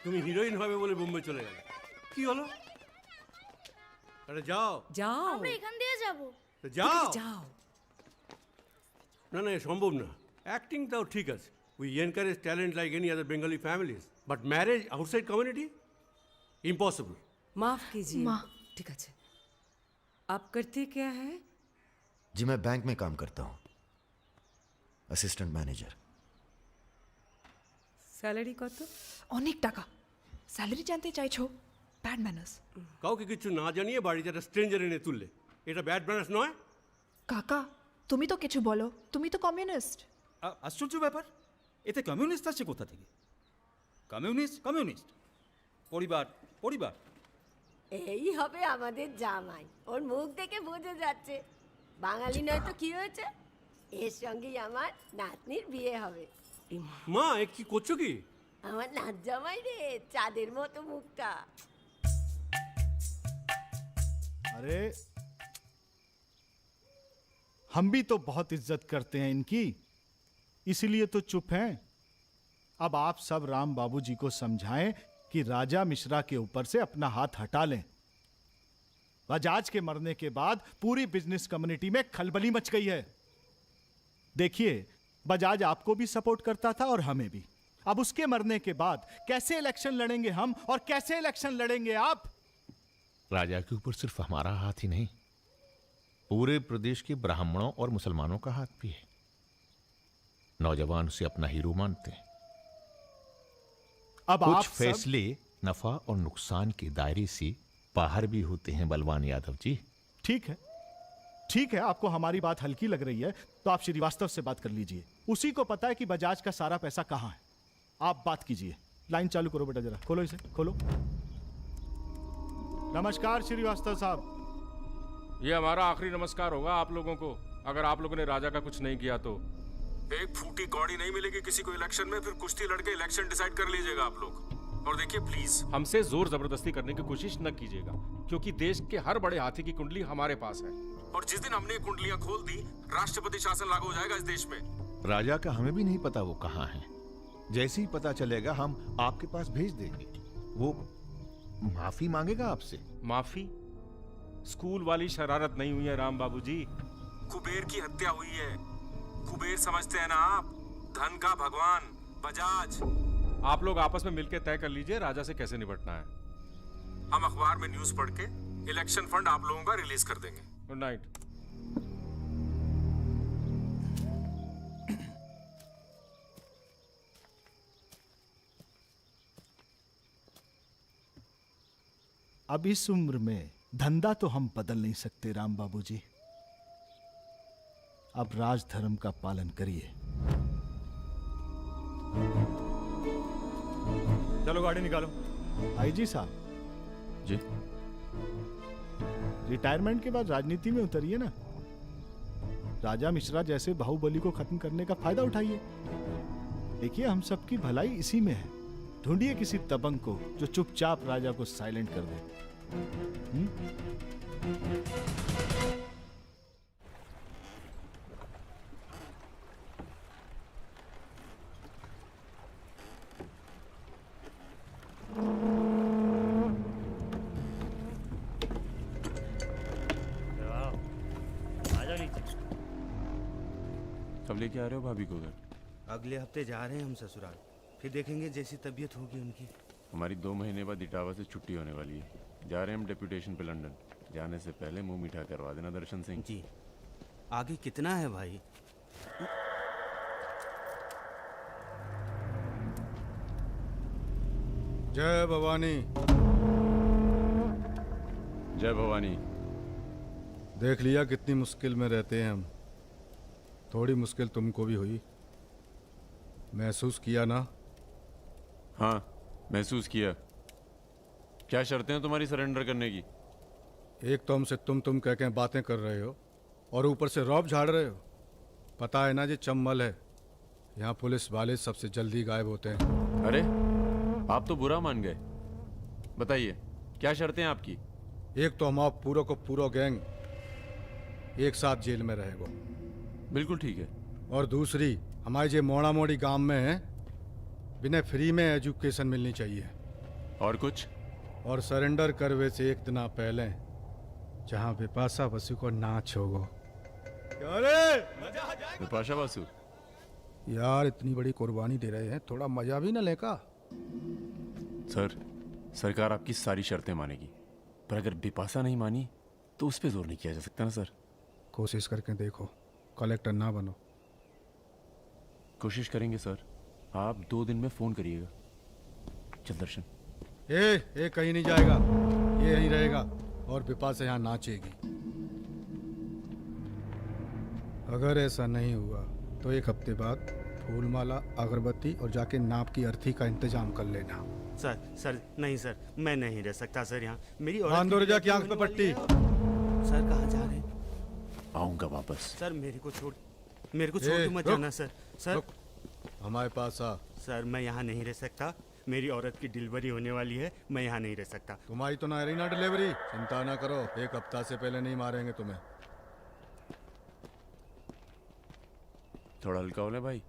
তুমি হিরোইন হবে বলে বোম্বে চলে গেলে, কি হলো? আরে যাও যাও, আমরা এখান দিয়ে যাব। তো যাও যাও। না না, এ সম্ভব না। অ্যাক্টিংটাও ঠিক আছে, we encourage talent like any other Bengali families, but marriage outside community impossible. माफ कीजिए। ठीक है। आप करते क्या है? जी मैं बैंक में काम करता हूँ, असिस्टेंट मैनेजर। স্যালারি কত? অনেক টাকা। স্যালারি জানতে চাইছো? Bad manners. কাউকে কিছু না জানিয়ে বাড়িতে একটা স্ট্রেঞ্জার এনে তুললে, এটা ব্যাড ম্যানার্স নয়? কাকা তুমি তো কিছু বলো, তুমি তো কমিউনিস্ট। আশ্চর্য ব্যাপার, এতে কমিউনিস্ট আসছে কোথা থেকে? কমিউনিস্ট কমিউনিস্ট, পরিবার পরিবার। এই হবে আমাদের জামাই, ওর মুখ দেখে বোঝা যাচ্ছে। বাঙালি নয় তো কি হয়েছে, এর সঙ্গেই আমার নাতনির বিয়ে হবে। মা এ কি করছো কি? আমার নাত জামাই রে, চাঁদের মতো মুখটা। अरे हम भी तो बहुत इज्जत करते हैं इनकी, इसीलिए तो चुप हैं। अब आप सब राम बाबू जी को समझाएं कि राजा मिश्रा के ऊपर से अपना हाथ हटा लें। बजाज के मरने के बाद पूरी बिजनेस कम्युनिटी में खलबली मच गई है। देखिए, बजाज आपको भी सपोर्ट करता था और हमें भी। अब उसके मरने के बाद कैसे इलेक्शन लड़ेंगे हम और कैसे इलेक्शन लड़ेंगे आप? राजा के ऊपर सिर्फ हमारा हाथ ही नहीं, पूरे प्रदेश के ब्राह्मणों और मुसलमानों का हाथ भी है। नौजवान उसे अपना हीरो मानते हैं। अब कुछ आप फैसले नफा और नुकसान के दायरे से बाहर भी होते हैं बलवान यादव जी। ठीक है, ठीक है, आपको हमारी बात हल्की लग रही है तो आप श्रीवास्तव से बात कर लीजिए। उसी को पता है कि बजाज का सारा पैसा कहां है। आप बात कीजिए। लाइन चालू करो बेटा, जरा खोलो इसे, खोलो। नमस्कार श्रीवास्तव साहब। ये हमारा आखिरी नमस्कार होगा आप लोगों को, अगर आप लोगों ने राजा का कुछ नहीं किया तो। एक फूटी कौड़ी नहीं मिलेगी किसी को इलेक्शन में, फिर कुश्ती लड़के इलेक्शन डिसाइड कर लीजिएगा आप लोग। और देखिए प्लीज, हमसे जोर जबरदस्ती करने की कोशिश न कीजिएगा, क्योंकि देश के हर बड़े हाथी की कुंडली हमारे पास है। और जिस दिन हमने ये कुंडलियां खोल दी, राष्ट्रपति शासन लागू हो जाएगा इस देश में। राजा का हमें भी नहीं पता वो कहाँ है। जैसे ही पता चलेगा हम आपके पास भेज देंगे। वो माफी मांगेगा आपसे। माफी? स्कूल वाली शरारत नहीं हुई है राम बाबूजी। कुबेर की हत्या हुई है। कुबेर समझते हैं ना आप, धन का भगवान बजाज। आप लोग आपस में मिलकर तय कर लीजिए राजा से कैसे निपटना है। हम अखबार में न्यूज पढ़ के इलेक्शन फंड आप लोगों का रिलीज कर देंगे। Good night. अब इस उम्र में धंधा तो हम बदल नहीं सकते राम बाबू जी। अब राजधर्म का पालन करिए। चलो गाड़ी निकालो। आईजी साहब जी, रिटायरमेंट के बाद राजनीति में उतरिए ना। राजा मिश्रा जैसे बाहुबली को खत्म करने का फायदा उठाइए। देखिए, हम सबकी भलाई इसी में है। ढूंढिए किसी दबंग को जो चुपचाप राजा को साइलेंट कर दे। कब लेके आ रहे हो भाभी को घर? अगले हफ्ते जा रहे हैं हम ससुराल, फिर देखेंगे जैसी तबीयत होगी उनकी। हमारी 2 महीने बाद इटावा से छुट्टी होने वाली है। जा रहे हैं हम डेप्यूटेशन पे लंदन। जाने से पहले मुंह मीठा करवा देना दर्शन सिंह जी। आगे कितना है भाई? जय भवानी। जय भवानी। देख लिया कितनी मुश्किल में रहते हैं हम। थोड़ी मुश्किल तुमको भी हुई, महसूस किया ना? हाँ महसूस किया। क्या शर्तें हैं तुम्हारी सरेंडर करने की? एक तो हमसे तुम कह के बातें कर रहे हो और ऊपर से रौब झाड़ रहे हो। पता है ना ये चंबल है, यहाँ पुलिस वाले सबसे जल्दी गायब होते हैं। अरे आप तो बुरा मान गए। बताइए क्या शर्तें हैं आपकी? एक तो हम आप पूरा को पूरा गैंग एक साथ जेल में रहेगो। बिल्कुल ठीक है। और दूसरी, हमारे जो मोड़ा मोड़ी गांव में है, बिना फ्री में एजुकेशन मिलनी चाहिए। और कुछ? और सरेंडर करवे से एक दिन पहले जहाँ बिपाशा बसु को नाच होगो। बिपाशा बसु यार इतनी बड़ी कुर्बानी दे रहे हैं, थोड़ा मजा भी न लेगा? सर सरकार आपकी सारी शर्तें मानेगी, पर अगर बिपाशा नहीं मानी तो उस पर जोर नहीं किया जा सकता ना सर। कोशिश करके देखो, कलेक्टर ना बनो। कोशिश करेंगे सर। आप 2 दिन में फोन करिएगा। चल दर्शन। ए कहीं नहीं जाएगा, ये यहीं रहेगा और बिपाशा यहाँ नाचेगी। अगर ऐसा नहीं हुआ तो 1 हफ्ते बाद फूलमाला, अगरबत्ती और जाके नाप की अर्थी का इंतजाम कर लेना। सर नहीं सर, मैं नहीं रह सकता सर यहाँ। मेरी बांदोरजा की आंख पे पट्टी। सर कहाँ जा रहे हैं? आऊंगा वापस। सर मेरे को छोड़ के मत जाना सर। सर हमारे पास आ। सर मैं यहाँ नहीं रह सकता, मेरी औरत की डिलीवरी होने वाली है, मैं यहाँ नहीं रह सकता। तुम्हारी तो ना रही ना डिलीवरी, चिंता ना करो, 1 हफ्ता से पहले नहीं मारेंगे तुम्हें। थोड़ा हल्का हो ले भाई।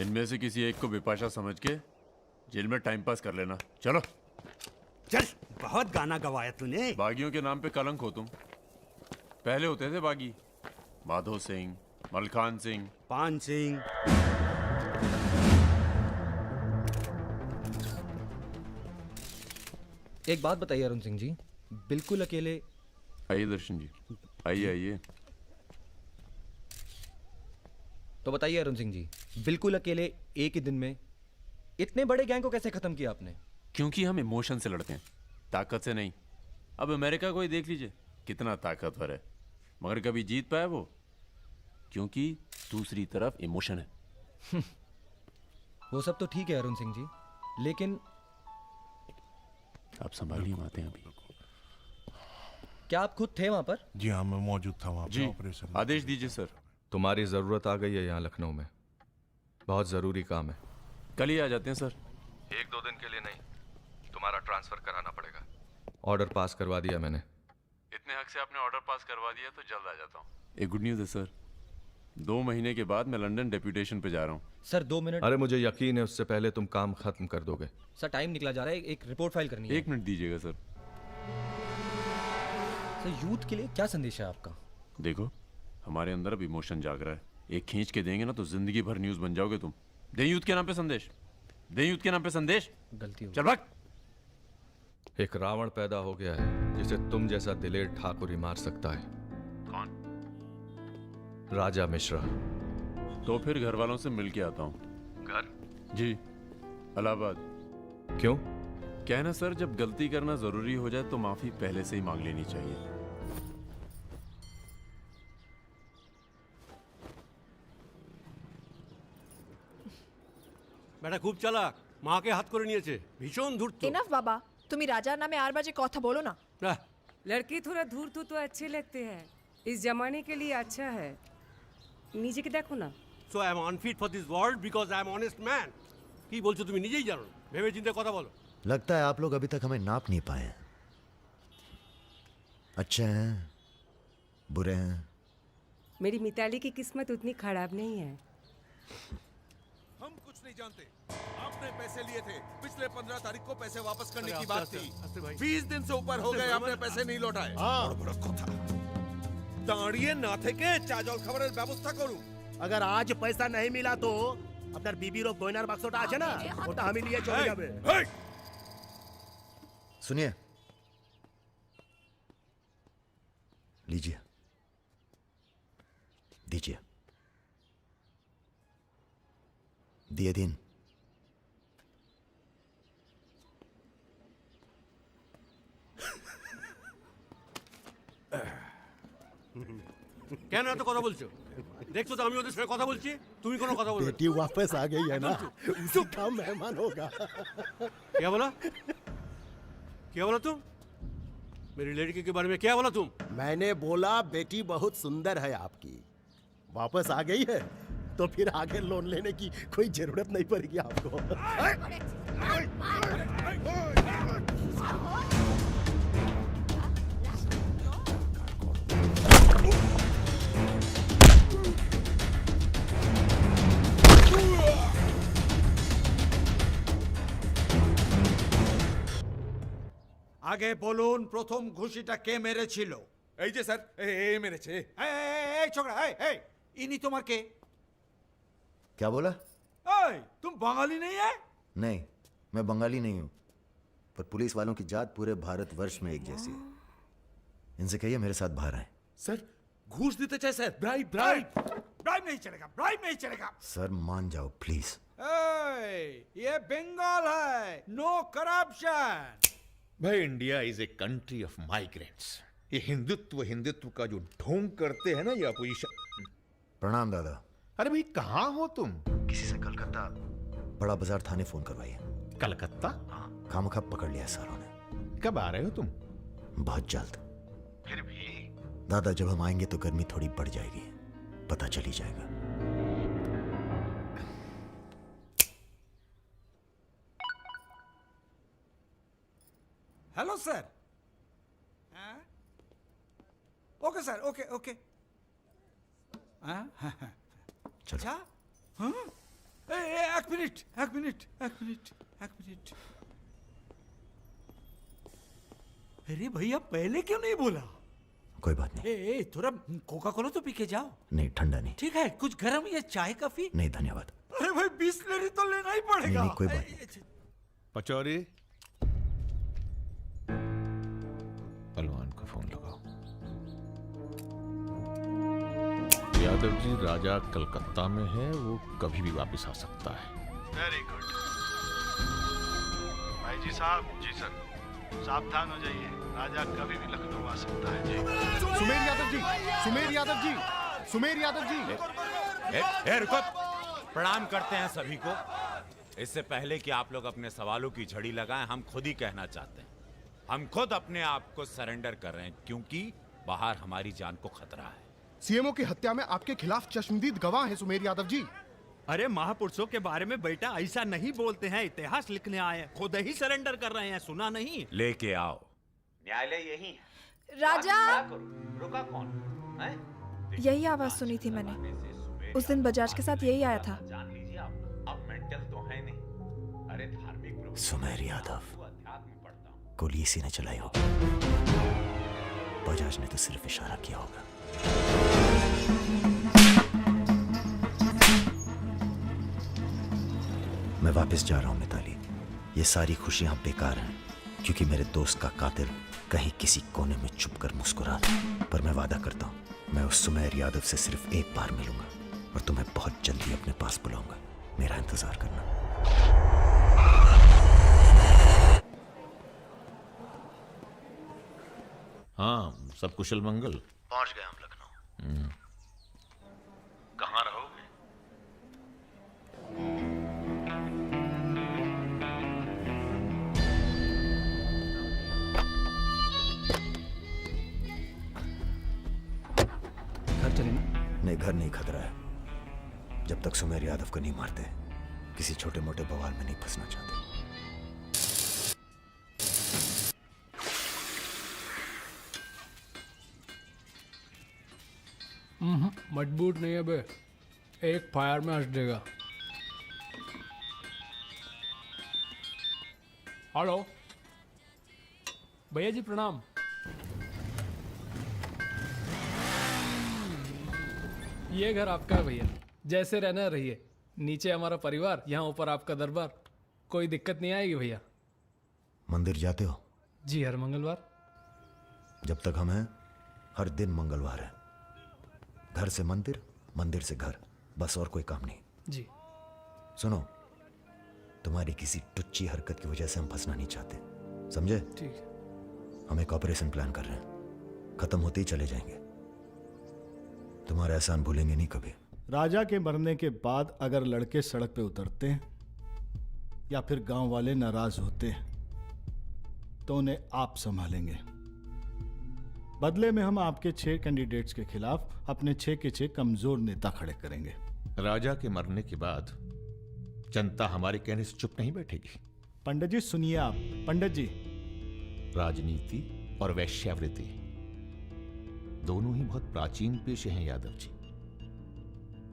इनमें से किसी एक को बिपाशा समझ के जेल में टाइम पास कर लेना। चलो चल। बहुत गाना गवाया तूने। बागियों के नाम पे कलंक हो तुम। पहले होते थे बागी, माधो सिंह, मलखान सिंह, पान सिंह। एक बात बताइए अरुण सिंह जी, बिल्कुल अकेले। आइए दर्शन जी, आइए आइए। तो बताइए अरुण सिंह जी, बिल्कुल अकेले एक ही दिन में इतने बड़े गैंग को कैसे खत्म किया आपने? क्योंकि हम इमोशन से लड़ते हैं, ताकत से नहीं। अब अमेरिका को ही देख लीजिए, कितना ताकतवर है, मगर कभी जीत पाया वो? क्योंकि दूसरी तरफ इमोशन है। वो सब तो ठीक है अरुण सिंह जी, लेकिन आप संभालिए, हम आते हैं अभी। क्या आप खुद थे वहाँ पर? जी हाँ, मैं मौजूद था वहाँ जी, पे ऑपरेशन। आदेश दीजिए सर। तुम्हारी ज़रूरत आ गई है यहाँ लखनऊ में, बहुत ज़रूरी काम है। कल ही आ जाते हैं सर। 1-2 दिन के लिए नहीं, तुम्हारा ट्रांसफ़र कराना पड़ेगा। ऑर्डर पास करवा दिया मैंने। इतने हक से आपने ऑर्डर पास करवा दिया तो जल्द आ जाता हूँ। एक गुड न्यूज़ है सर, 2 महीने के बाद मैं लंदन डेप्यूटेशन पे जा रहा हूँ। Sir 2 minute. अरे मुझे यकीन है उससे पहले तुम काम खत्म कर दोगे। सर टाइम निकला जा रहा है, एक रिपोर्ट फाइल करनी है। 1 मिनट दीजिएगा सर। सर यूथ के लिए क्या संदेश है आपका? देखो, हमारे अंदर अब इमोशन जाग रहा है। एक खींच के देंगे ना तो जिंदगी भर न्यूज़ बन जाओगे तुम। दे यूथ के नाम पे संदेश, दे यूथ के नाम पे संदेश। गलती हो चल भाग। एक रावण पैदा हो गया है जिसे तुम जैसा दिलेर ठाकुर ही मार सकता है। कौन? राजा मिश्रा। तो फिर घर वालों से मिल के आता हूँ। घर? जी, इलाहाबाद। क्यों? कहना सर, जब गलती करना जरूरी हो जाए तो माफी पहले से ही मांग लेनी चाहिए। বেটা খুব চালাক, মাকে হাত করে নিয়েছে, ভীষণ ধূর্ত। এনাফ বাবা, তুমি রাজার নামে আর বাজে কথা বলো না। लड़के थोड़ा धूर्त तो अच्छे लगते हैं, इस जमाने के लिए अच्छा है। नीचे के देखो ना। So I am unfit for this world because I am honest man. কি বলছো তুমি নিজেই জানো না, ভেবে চিন্তে কথা বলো। लगता है आप लोग अभी तक हमें नाप नहीं पाए हैं। अच्छे हैं, बुरे हैं। मेरी मिताली की किस्मत उतनी खराब नहीं है। हम कुछ नहीं जानते। आपने पैसे लिए थे, पिछले 15 तारीख को पैसे वापस करने की बात थी। 20 दिन से ऊपर हो गए, आपने पैसे नहीं लौटाए। बड़ा কথা। দাঁড়িয়ে না থেকে চা জল খাবারের ব্যবস্থা করুন। अगर आज पैसा नहीं मिला तो আপনার বিবির গয়নার বাক্সটা আছে না, ওটা আমি নিয়ে চলে যাবে। सुनिए, लीजिए, दीजिए। दिए दिन। কেন এত কথা বলছো? দেখছো তো আমি ওদের সঙ্গে কথা বলছি, তুমি কোনো কথা বলবে? बेटी वापस आ गई है ना, उसी का मेहमान होगा। क्या बोला? क्या बोला तुम? मेरी लड़की के बारे में क्या बोला तुम? मैंने बोला बेटी बहुत सुंदर है आपकी, वापस आ गई है तो फिर आगे लोन लेने की कोई जरूरत नहीं पड़ेगी आपको। আগে বলুন প্রথম ঘুষিটা কে মেরেছিল? এই যে স্যার, এ মেরেছে। এই ছোকরা, এই ইনি তোমার কে? क्या बोला? এই तुम बंगाली नहीं है? नहीं, मैं बंगाली नहीं हूं, पर पुलिस वालों की जात पूरे भारतवर्ष में एक जैसी है। इनसे कहिए मेरे साथ बाहर आए। सर, घूस देते चाहे सर, ब्राइब ब्राइब। ब्राइब नहीं चलेगा, ब्राइब नहीं चलेगा। सर मान जाओ प्लीज। ये बंगाल है, नो करप्शन। भाई, India is a country of migrants. ये हिंदुत्व का जो ढोंग करते हैं ना ये अपोजिशन। प्रणाम दादा। अरे भाई, कहाँ हो तुम? किसी से कलकत्ता बड़ा बाजार थाने फोन करवाइए। कलकत्ता? हाँ, खामखा पकड़ लिया सारों ने। कब आ रहे हो तुम? बहुत जल्द। फिर भी दादा, जब हम आएंगे तो गर्मी थोड़ी बढ़ जाएगी, पता चल ही जाएगा। Hello sir. Okay sir, okay okay. अच्छा, हाँ, एक मिनट एक मिनट एक मिनट एक मिनट। अरे भैया, पहले क्यों नहीं बोला? कोई बात नहीं। ए, थोड़ा कोका कोला तो पी के जाओ। नहीं, ठंडा नहीं। ठीक है, कुछ गर्म या चाय कॉफी? नहीं धन्यवाद। अरे भाई, बिस्लरी तो लेना ही पड़ेगा। नहीं, कोई बात नहीं। पचौरी, पहलवान को फोन लगाओ। यादव जी, राजा कलकत्ता में है, वो कभी भी वापस आ सकता है। वेरी गुड भाई जी साहब। जी सर, सावधान हो जाइए, राजा कभी भी लखनऊ आ सकता है। जी सुमेर यादव जी, सुमेर यादव जी, सुमेर यादव जी। रुको, प्रणाम करते हैं सभी को। इससे पहले कि आप लोग अपने सवालों की झड़ी लगाएं, हम खुद ही कहना चाहते हैं, हम खुद अपने आप को सरेंडर कर रहे हैं क्योंकि बाहर हमारी जान को खतरा है। सीएमओ की हत्या में आपके खिलाफ चश्मदीद गवाह हैं सुमेर यादव जी। अरे महापुरुषों के बारे में बेटा ऐसा नहीं बोलते हैं, इतिहास लिखने आए हैं, खुद ही सरेंडर कर रहे हैं, सुना नहीं? लेके आओ, न्यायालय यही है। राजा, रुका कौन है? यही आवाज सुनी थी मैंने। उस दिन बजाज के साथ यही आया था। जान लीजिए अब मेंटल तो है नहीं। अरे धार्मिक सुमेर यादव गोली इसी ने चलाई होगी। बजाज ने तो सिर्फ इशारा किया होगा। मैं वापस जा रहा हूं मिताली। ये सारी खुशियां बेकार हैं क्योंकि मेरे दोस्त का कातिल कहीं किसी कोने में छुपकर मुस्कुरा रहा। पर मैं वादा करता हूं मैं उस सुमेर यादव से सिर्फ एक बार मिलूंगा और तुम्हें बहुत जल्दी अपने पास बुलाऊंगा। मेरा इंतजार करना। हाँ, सब कुशल मंगल। पहुंच गए हम लखनऊ। कहाँ रहोगे? घर चले ना? नहीं, घर नहीं खतरा है। जब तक सुमेर यादव को नहीं मारते किसी छोटे मोटे बवाल में नहीं फंसना चाहते। मजबूत नहीं है बे, एक फायर में हंस देगा। हेलो भैया जी, प्रणाम। ये घर आपका है भैया, जैसे रहना रहिए। नीचे हमारा परिवार, यहाँ ऊपर आपका दरबार। कोई दिक्कत नहीं आएगी भैया। मंदिर जाते हो? जी, हर मंगलवार। जब तक हम हैं हर दिन मंगलवार है। घर से मंदिर, मंदिर से घर, बस और कोई काम नहीं। जी। सुनो, तुम्हारी किसी टुच्ची हरकत की वजह से हम फंसना नहीं चाहते, समझे? ठीक है। हम एक ऑपरेशन प्लान कर रहे हैं, खत्म होते ही चले जाएंगे। तुम्हारा एहसान भूलेंगे नहीं कभी। राजा के मरने के बाद अगर लड़के सड़क पे उतरते हैं या फिर गांव वाले नाराज होते हैं तो उन्हें आप संभालेंगे। बदले में हम आपके 6 कैंडिडेट्स के खिलाफ अपने 6 के 6 कमजोर नेता खड़े करेंगे। राजा के मरने के बाद जनता हमारे कहने से चुप नहीं बैठेगी। पंडित जी सुनिए आप। पंडित जी, राजनीति और वैश्यावृत्ति दोनों ही बहुत प्राचीन पेशे हैं यादव जी,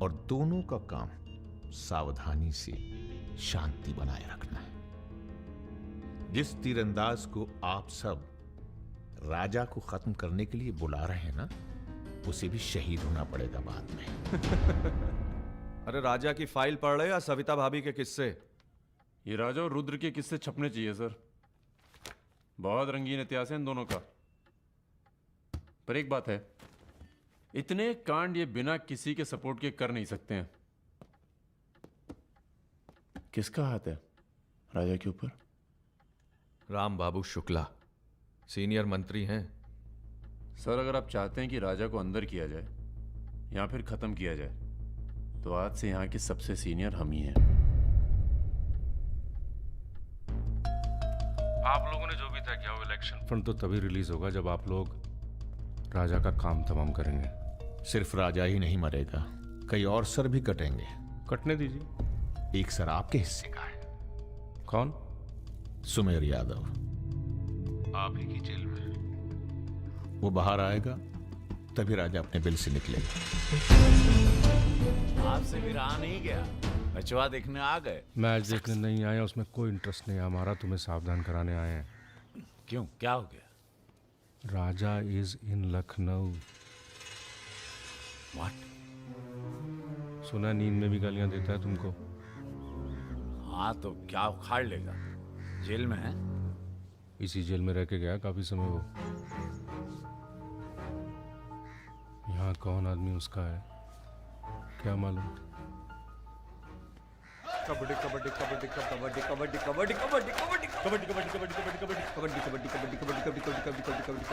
और दोनों का काम सावधानी से शांति बनाए रखना है। जिस तीरंदाज को आप सब राजा को खत्म करने के लिए बुला रहे हैं ना, उसे भी शहीद होना पड़ेगा बाद में। अरे राजा की फाइल पढ़ रहे या सविता भाभी के किस्से? ये राजा और रुद्र के किस्से छपने चाहिए सर। बहुत रंगीन इतिहास है इन दोनों का। पर एक बात है, इतने कांड ये बिना किसी के सपोर्ट के कर नहीं सकते हैं। किसका हाथ है राजा के ऊपर? राम बाबू शुक्ला सीनियर मंत्री हैं। सर, अगर आप चाहते हैं कि राजा को अंदर किया जाए या फिर खत्म किया जाए, तो आज से यहाँ के सबसे सीनियर हम ही हैं। आप लोगों ने जो भी तय किया वो इलेक्शन फंड तो तभी रिलीज होगा जब आप लोग राजा का काम तमाम करेंगे। सिर्फ राजा ही नहीं मरेगा, कई और सर भी कटेंगे। कटने दीजिए। एक सर आपके हिस्से का है। कौन? सुमेर यादव आप ही की जेल में। वो बाहर आएगा तभी राजा अपने बिल से निकलेगा। आपसे भी रहा नहीं गया, बचवा देखने आ गए। मैच देखने नहीं आया, उसमें कोई इंटरेस्ट नहीं है हमारा। तुम्हें सावधान कराने आए हैं। क्यों, क्या हो गया? राजा इज इन लखनऊ। व्हाट? सुना नींद में भी गालियां देता है तुमको। हाँ तो क्या उखाड़ लेगा? जेल में है। इसी जेल में रह के गया काफी समय वो। यहाँ कौन आदमी उसका है क्या मालूम। कबड्डी कबड्डी कबड्डी कबड्डी कबड्डी कबड्डी कबड्डी कबड्डी कबड्डी कबड्डी कबड्डी कबड्डी कबड्डी कबड्डी कबड्डी कबड्डी कबड्डी कबड्डी कबड्डी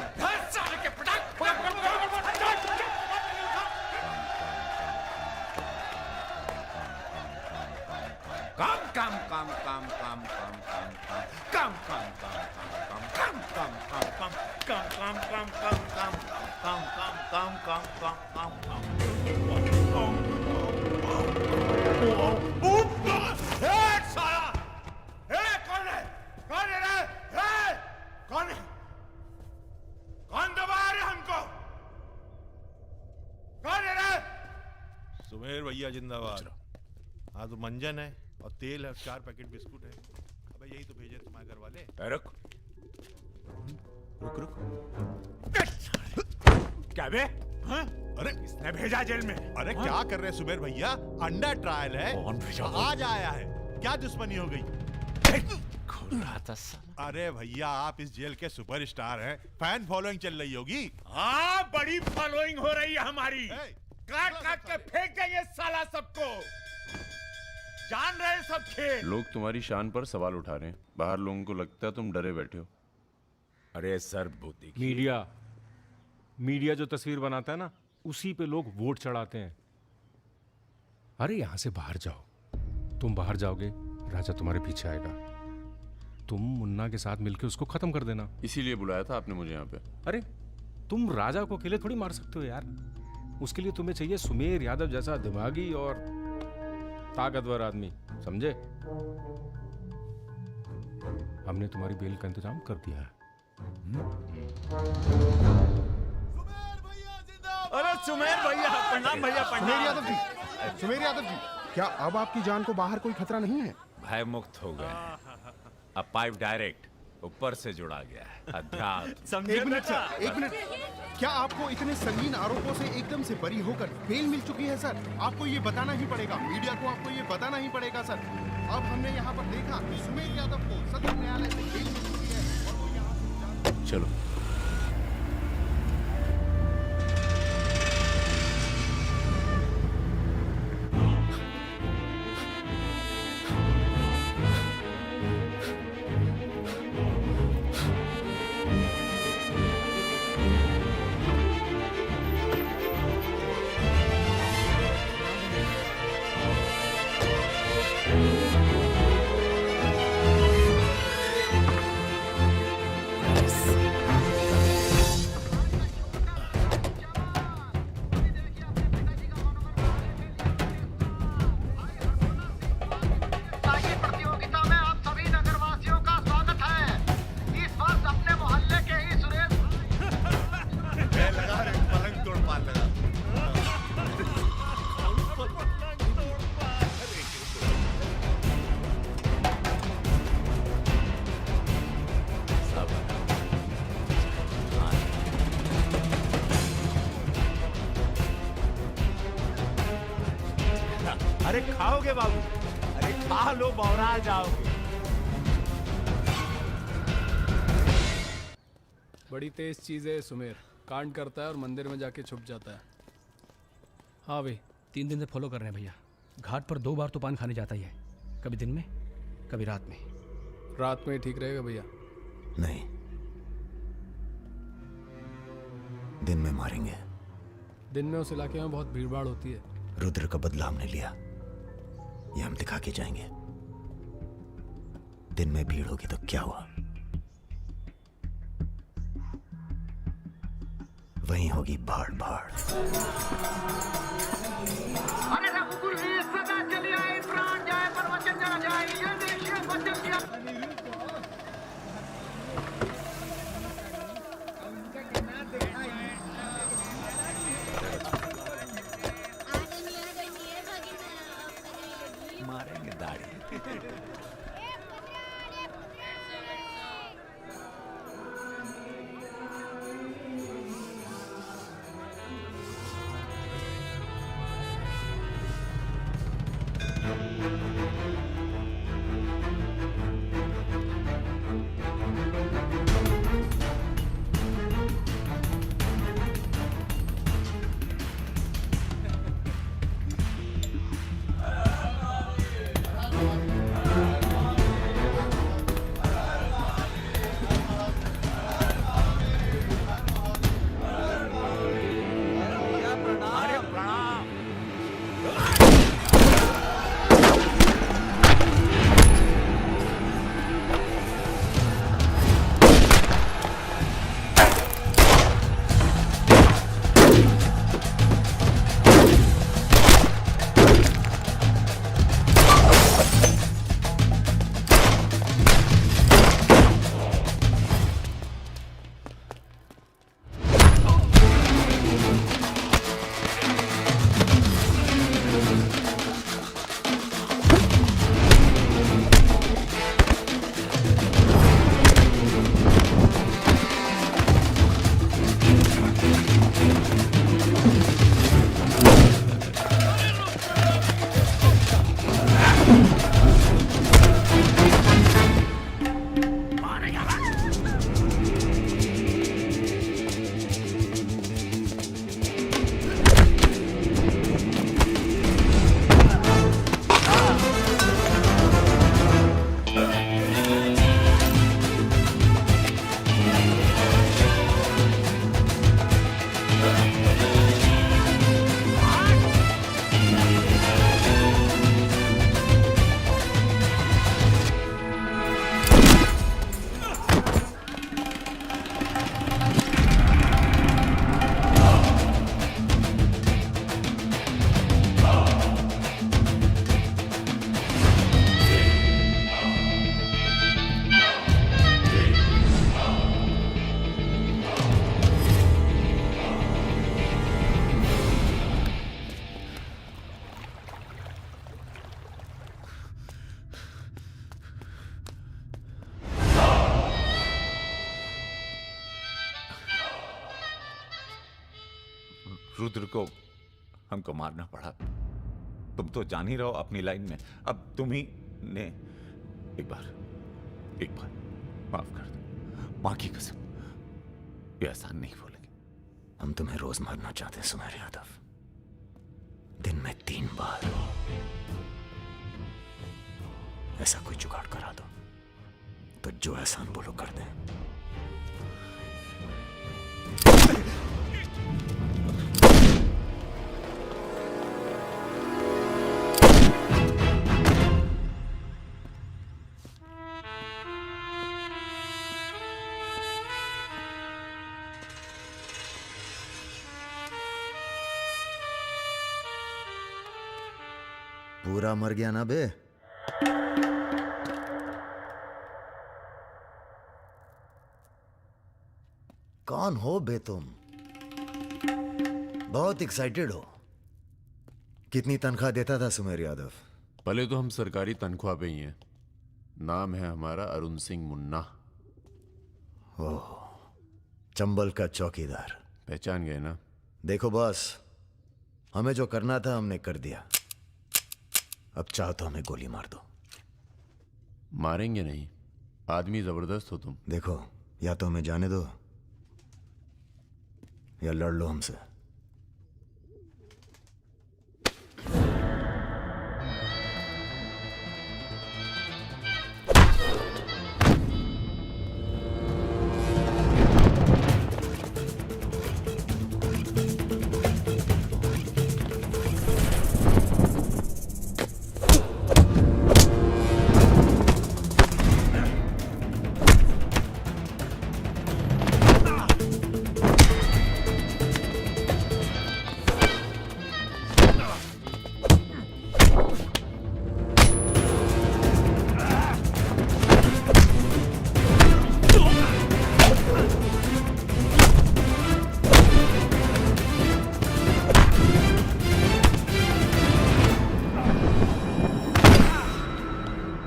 काम काम काम काम काम काम काम काम काम काम काम काम काम काम काम काम काम काम काम काम काम काम काम काम साला कौन है कौन है रे कौन है कौन दबा रहे हमको कौन है रे सुमेर भैया जिंदाबाद। हाँ तो मंजन है और तेल है, 4 पैकेट बिस्कुट है। अबे यही तो भेजे तुम्हारे घर वाले। रुक रुक रुक क्या बे? हाँ? अरे किसने भेजा जेल में? अरे क्या कर रहे हैं सुमेर भैया? अंडर ट्रायल है। कौन भेजा? आज आया है। क्या दुश्मनी हो गई? अरे भैया आप इस जेल के सुपरस्टार हैं, फैन फॉलोइंग चल रही होगी। हाँ बड़ी फॉलोइंग हो रही है हमारी। काट काट के फेंक देंगे साला सबको। जान रहे सब खेल। लोग तुम्हारी शान पर सवाल उठा रहे हैं। बाहर लोगों को लगता है तुम डरे बैठे हो। अरे सर बुद्धि मीडिया जो तस्वीर बनाता है ना, उसी पे लोग वोट चढ़ाते हैं। अरे यहां से बाहर जाओ। तुम बाहर जाओगे, राजा तुम्हारे पीछे आएगा। तुम मुन्ना के साथ मिलकर उसको खत्म कर देना। इसीलिए बुलाया था आपने मुझे यहाँ पे। अरे तुम राजा को अकेले थोड़ी मार सकते हो यार। उसके लिए तुम्हें चाहिए सुमेर यादव जैसा दिमागी और ताकतवर आदमी, समझे? हमने तुम्हारी बेल का इंतजाम कर दिया है। अरे सुमेर भैया प्रणाम भैया सुमेर यादव जी, सुमेर यादव जी, क्या अब आपकी जान को बाहर कोई खतरा नहीं है? भय मुक्त हो गए। अब पाइप डायरेक्ट ऊपर से जुड़ा गया है। अध्यात्म। एक मिनट सर, एक मिनट। क्या आपको इतने संगीन आरोपों से एकदम से बरी होकर बेल मिल चुकी है सर? आपको ये बताना ही पड़ेगा, मीडिया को आपको ये बताना ही पड़ेगा सर। अब हमने यहाँ पर देखा कि सुमेर यादव को सदर न्यायालय से बेल मिल चुकी है और वो यहाँ से चलो। अरे खाओगे बाबू? अरे खा लो, बौरा जाओगे। बड़ी तेज चीज है सुमेर। कांड करता है और मंदिर में जाके छुप जाता है। हाँ भाई, 3 दिन से फॉलो कर रहे हैं भैया। घाट पर 2 बार तो पान खाने जाता ही है, कभी दिन में कभी रात में। रात में ही ठीक रहेगा भैया। नहीं, दिन में मारेंगे। दिन में उस इलाके में बहुत भीड़ भाड़ होती है। रुद्र का बदला हमने लिया, ये हम दिखा के जाएंगे। दिन में भीड़ होगी तो क्या हुआ, वहीं होगी भाड़ भाड़। अरे रघुकुल वीर सदा चले आए, प्राण जाए पर वचन न जाए। ये देखिए वचन दिया। मारेंगे दाढ़ी। रुद्र को हमको मारना पड़ा। तुम तो जान ही रहो अपनी लाइन में। अब तुम ही ने एक बार माफ कर दो, मां की कसम, ये आसान नहीं भूलेंगे। हम तुम्हें रोज मारना चाहते हैं सुमेर यादव, दिन में 3 बार। ऐसा कोई जुगाड़ करा दो तो जो एहसान बोलो कर दें। पूरा मर गया ना बे? कौन हो बे तुम? बहुत एक्साइटेड हो। कितनी तनख्वाह देता था सुमेर यादव? पहले तो हम सरकारी तनख्वाह पे ही हैं। नाम है हमारा अरुण सिंह मुन्ना। ओह, चंबल का चौकीदार। पहचान गए ना? देखो बॉस, हमें जो करना था हमने कर दिया। अब चाहो तो हमें गोली मार दो। मारेंगे नहीं, आदमी जबरदस्त हो तुम। देखो, या तो हमें जाने दो या लड़ लो हमसे।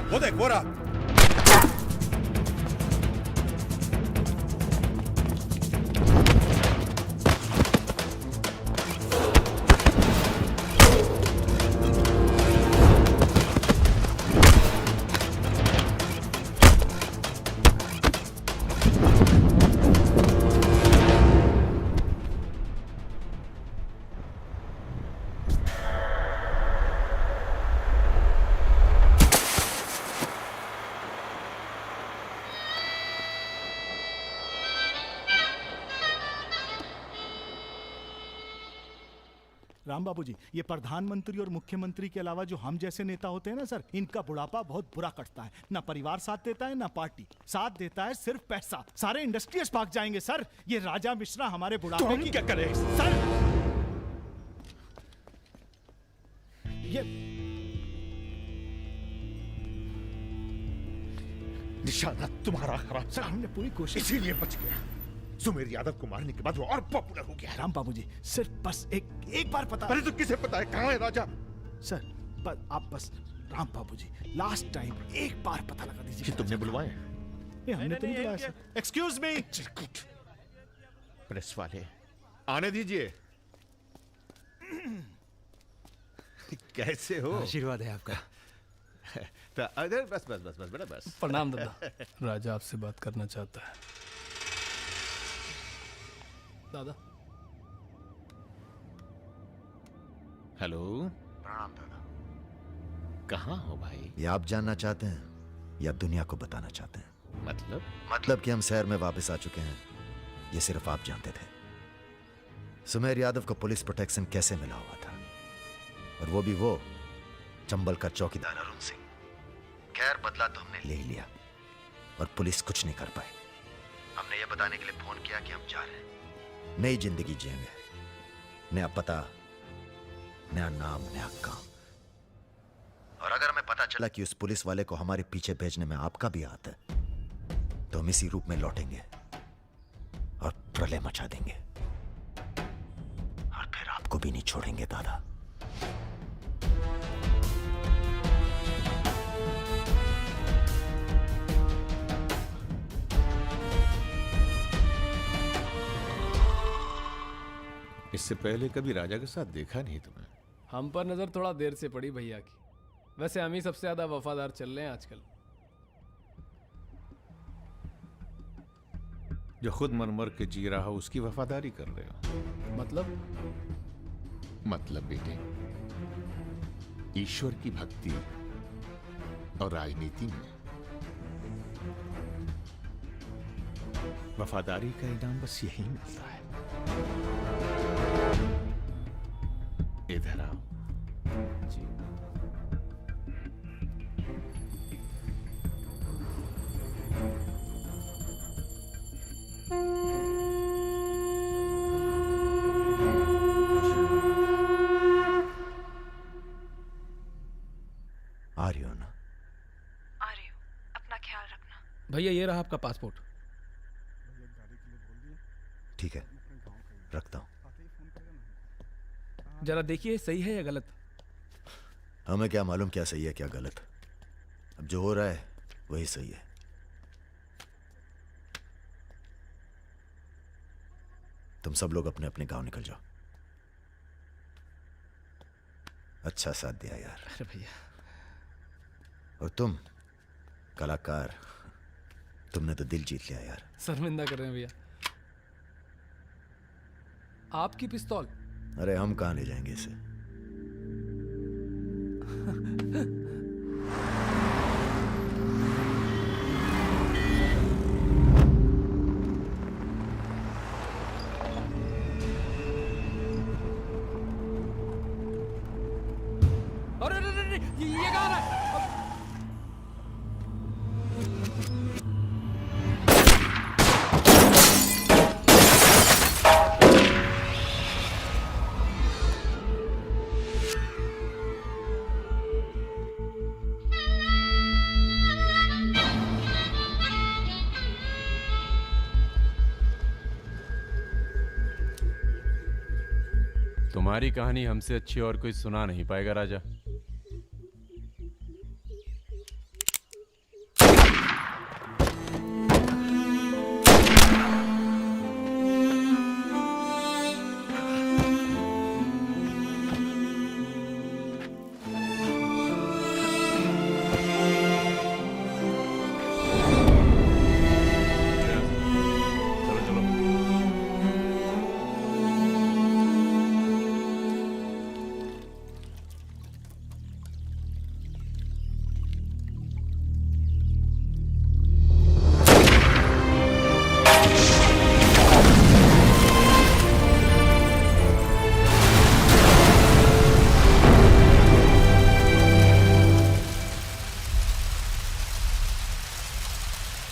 वो देख वो रहा। राम बाबू जी, ये प्रधानमंत्री और मुख्यमंत्री के अलावा जो हम जैसे नेता होते हैं ना सर, इनका बुढ़ापा बहुत बुरा कटता है। ना परिवार साथ देता है, ना पार्टी साथ देता है, सिर्फ पैसा। सारे इंडस्ट्रीज भाग जाएंगे सर। ये राजा मिश्रा हमारे बुढ़ापे की क्या करे सर? ये निशाना तुम्हारा खराब। सर, हमने पूरी कोशिश, इसीलिए बच गया। सुमेर यादव को मारने के बाद वो और पॉपुलर हो गया। राम बाबू जी, सिर्फ बस एक बार पता। अरे तो किसे पता है कहाँ है राजा? सर आप बस, राम बाबू जी, लास्ट टाइम एक बार पता लगा दीजिए। तुमने बुलवाए? हमने तो नहीं बुलाया सर। Excuse me. प्रेस वाले आने दीजिए। कैसे हो? आशीर्वाद है आपका। तो अरे बस बस बस बस बेटा बस। प्रणाम दादा। राजा आपसे बात करना चाहता है। दादा। हेलो। प्रणाम दादा। कहाँ हो भाई? ये आप जानना चाहते हैं या दुनिया को बताना चाहते हैं? मतलब कि हम शहर में वापस आ चुके हैं, ये सिर्फ आप जानते थे। सुमेर यादव को पुलिस प्रोटेक्शन कैसे मिला हुआ था, और वो भी वो चंबल का चौकीदार अरुण सिंह। खैर, बदला तो हमने ले ही लिया और पुलिस कुछ नहीं कर पाई। हमने ये बताने के लिए फोन किया कि हम जा रहे हैं, नई जिंदगी जिएंगे, नया पता, नया नाम, नया काम। और अगर हमें पता चला कि उस पुलिस वाले को हमारे पीछे भेजने में आपका भी हाथ है, तो हम इसी रूप में लौटेंगे और प्रलय मचा देंगे, और फिर आपको भी नहीं छोड़ेंगे दादा। इससे पहले कभी राजा के साथ देखा नहीं तुम्हें। हम पर नजर थोड़ा देर से पड़ी भैया की। वैसे हम ही सबसे ज्यादा वफादार चल रहे हैं आजकल। जो खुद मर मर के जी रहा हो उसकी वफादारी कर रहे हो। मतलब बेटे, ईश्वर की भक्ति और राजनीति में वफादारी का इनाम बस यही मिलता है। इधर आओ। जी। आ रही हो ना? आ रही हूँ, अपना ख्याल रखना। भैया ये रहा आपका पासपोर्ट। ठीक है, रखता हूं। जरा देखिए सही है या गलत। हमें क्या मालूम क्या सही है क्या गलत। अब जो हो रहा है वही सही है। तुम सब लोग अपने अपने गांव निकल जाओ। अच्छा साथ दिया यार। अरे भैया। और तुम कलाकार, तुमने तो दिल जीत लिया यार। शर्मिंदा कर रहे हैं भैया। आपकी पिस्तौल। अरे हम कहां ले जाएंगे इसे। अरे ये कहाँ है? तुम्हारी कहानी हमसे अच्छी और कोई सुना नहीं पाएगा राजा।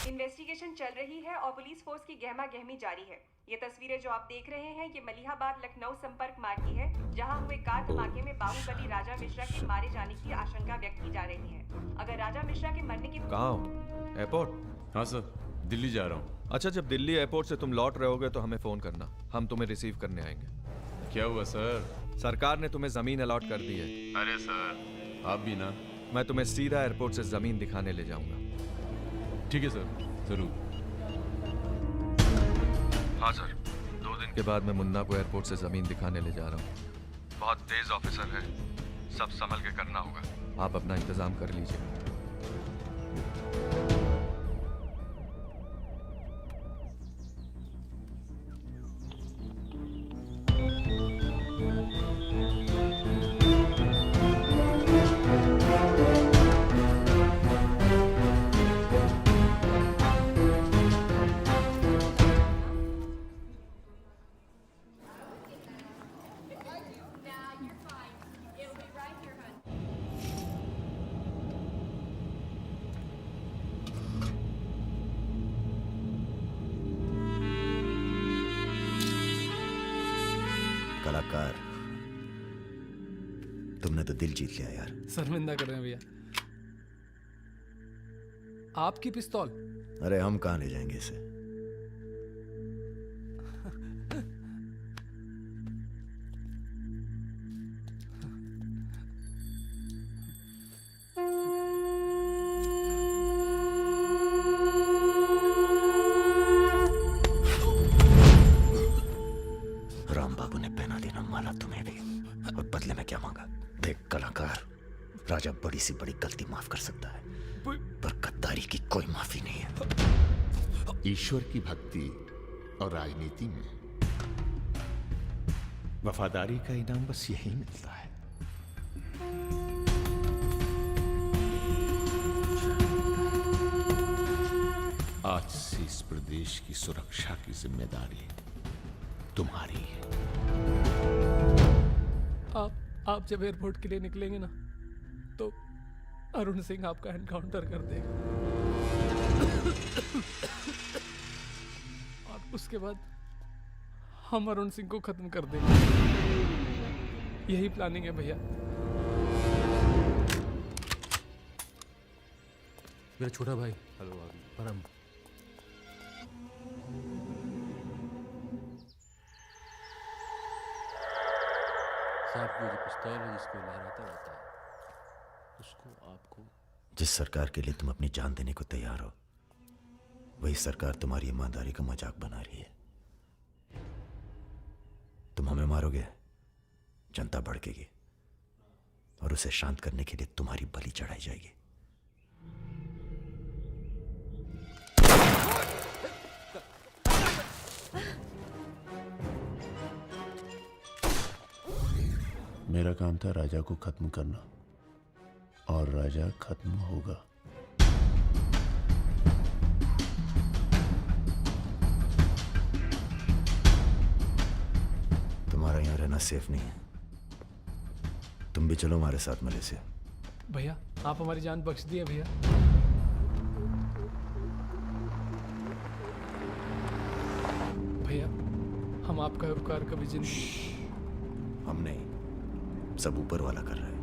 इन्वेस्टिगेशन चल रही है और पुलिस फोर्स की गहमा गहमी जारी है। ये तस्वीरें जो आप देख रहे हैं ये मलिहाबाद लखनऊ संपर्क मार्ग की है, जहां हुए कार धमाके में बाहुबली राजा मिश्रा के मारे जाने की आशंका व्यक्त की जा रही है। अगर राजा मिश्रा के मरने की कहाँ हो? एयरपोर्ट? हाँ सर, दिल्ली जा रहा हूँ। अच्छा, जब दिल्ली एयरपोर्ट से तुम लौट रहे होगे तो हमें फोन करना, हम तुम्हें रिसीव करने आएंगे। क्या हुआ सर? सरकार ने तुम्हें जमीन अलॉट कर दी है। अरे सर आप भी ना। मैं तुम्हें सीधा एयरपोर्ट से जमीन दिखाने ले जाऊंगा। ठीक है सर, जरूर। हाँ सर, 2 दिन के बाद मैं मुन्ना को एयरपोर्ट से जमीन दिखाने ले जा रहा हूँ। बहुत तेज ऑफिसर है, सब संभल के करना होगा। आप अपना इंतजाम कर लीजिए। कलाकार, तुमने तो दिल जीत लिया यार। शर्मिंदा कर रहे हैं भैया। आपकी पिस्तौल। अरे हम कहां ले जाएंगे इसे। राम बाबू ने पहना दी ना माला तुम्हें भी, और बदले में क्या मांगा? देख कलाकार, राजा बड़ी सी बड़ी गलती माफ कर सकता है, पर गद्दारी की कोई माफी नहीं है। ईश्वर की भक्ति और राजनीति में वफादारी का इनाम बस यही मिलता है। आज से इस प्रदेश की सुरक्षा की जिम्मेदारी तुम्हारी है। आप जब एयरपोर्ट के लिए निकलेंगे ना, तो अरुण सिंह आपका एनकाउंटर कर देगा, और उसके बाद हम अरुण सिंह को खत्म कर देंगे। यही प्लानिंग है भैया। मेरा छोटा भाई। हेलो भाभी। परम। साहब को जो पिस्तौल है जिसको लहराता रहता है, उसको आपको। जिस सरकार के लिए तुम अपनी जान देने को तैयार हो, वही सरकार तुम्हारी ईमानदारी का मजाक बना रही है। तुम हमें मारोगे, जनता भड़केगी, और उसे शांत करने के लिए तुम्हारी बलि चढ़ाई जाएगी। मेरा काम था राजा को खत्म करना, और राजा खत्म होगा। तुम्हारा यहां रहना सेफ नहीं है, तुम भी चलो हमारे साथ मलेशिया। भैया आप हमारी जान बख्श दिए भैया। भैया हम आपका उपकार कभी जिंदगी। हम नहीं, सब ऊपर वाला कर रहा है।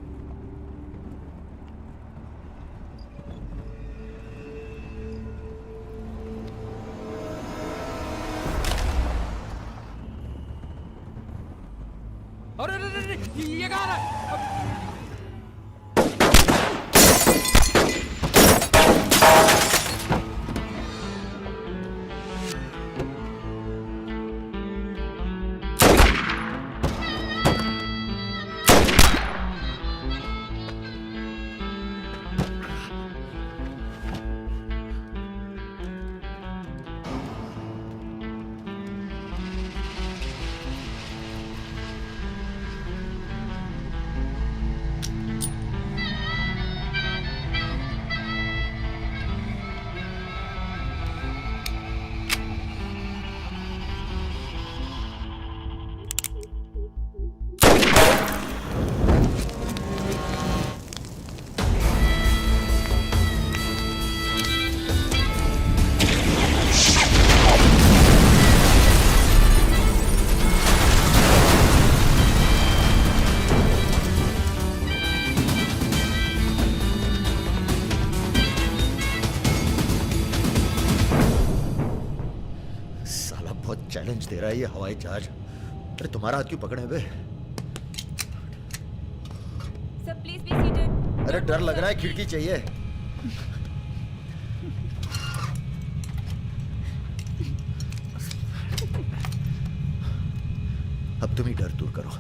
अरे ये कहाँ रहा है? चैलेंज दे रहा है ये हवाई जहाज। अरे तुम्हारा हाथ क्यों पकड़े हुए? Sir please be seated. अरे डर लग रहा है, खिड़की चाहिए। अब तुम ही डर दूर करो।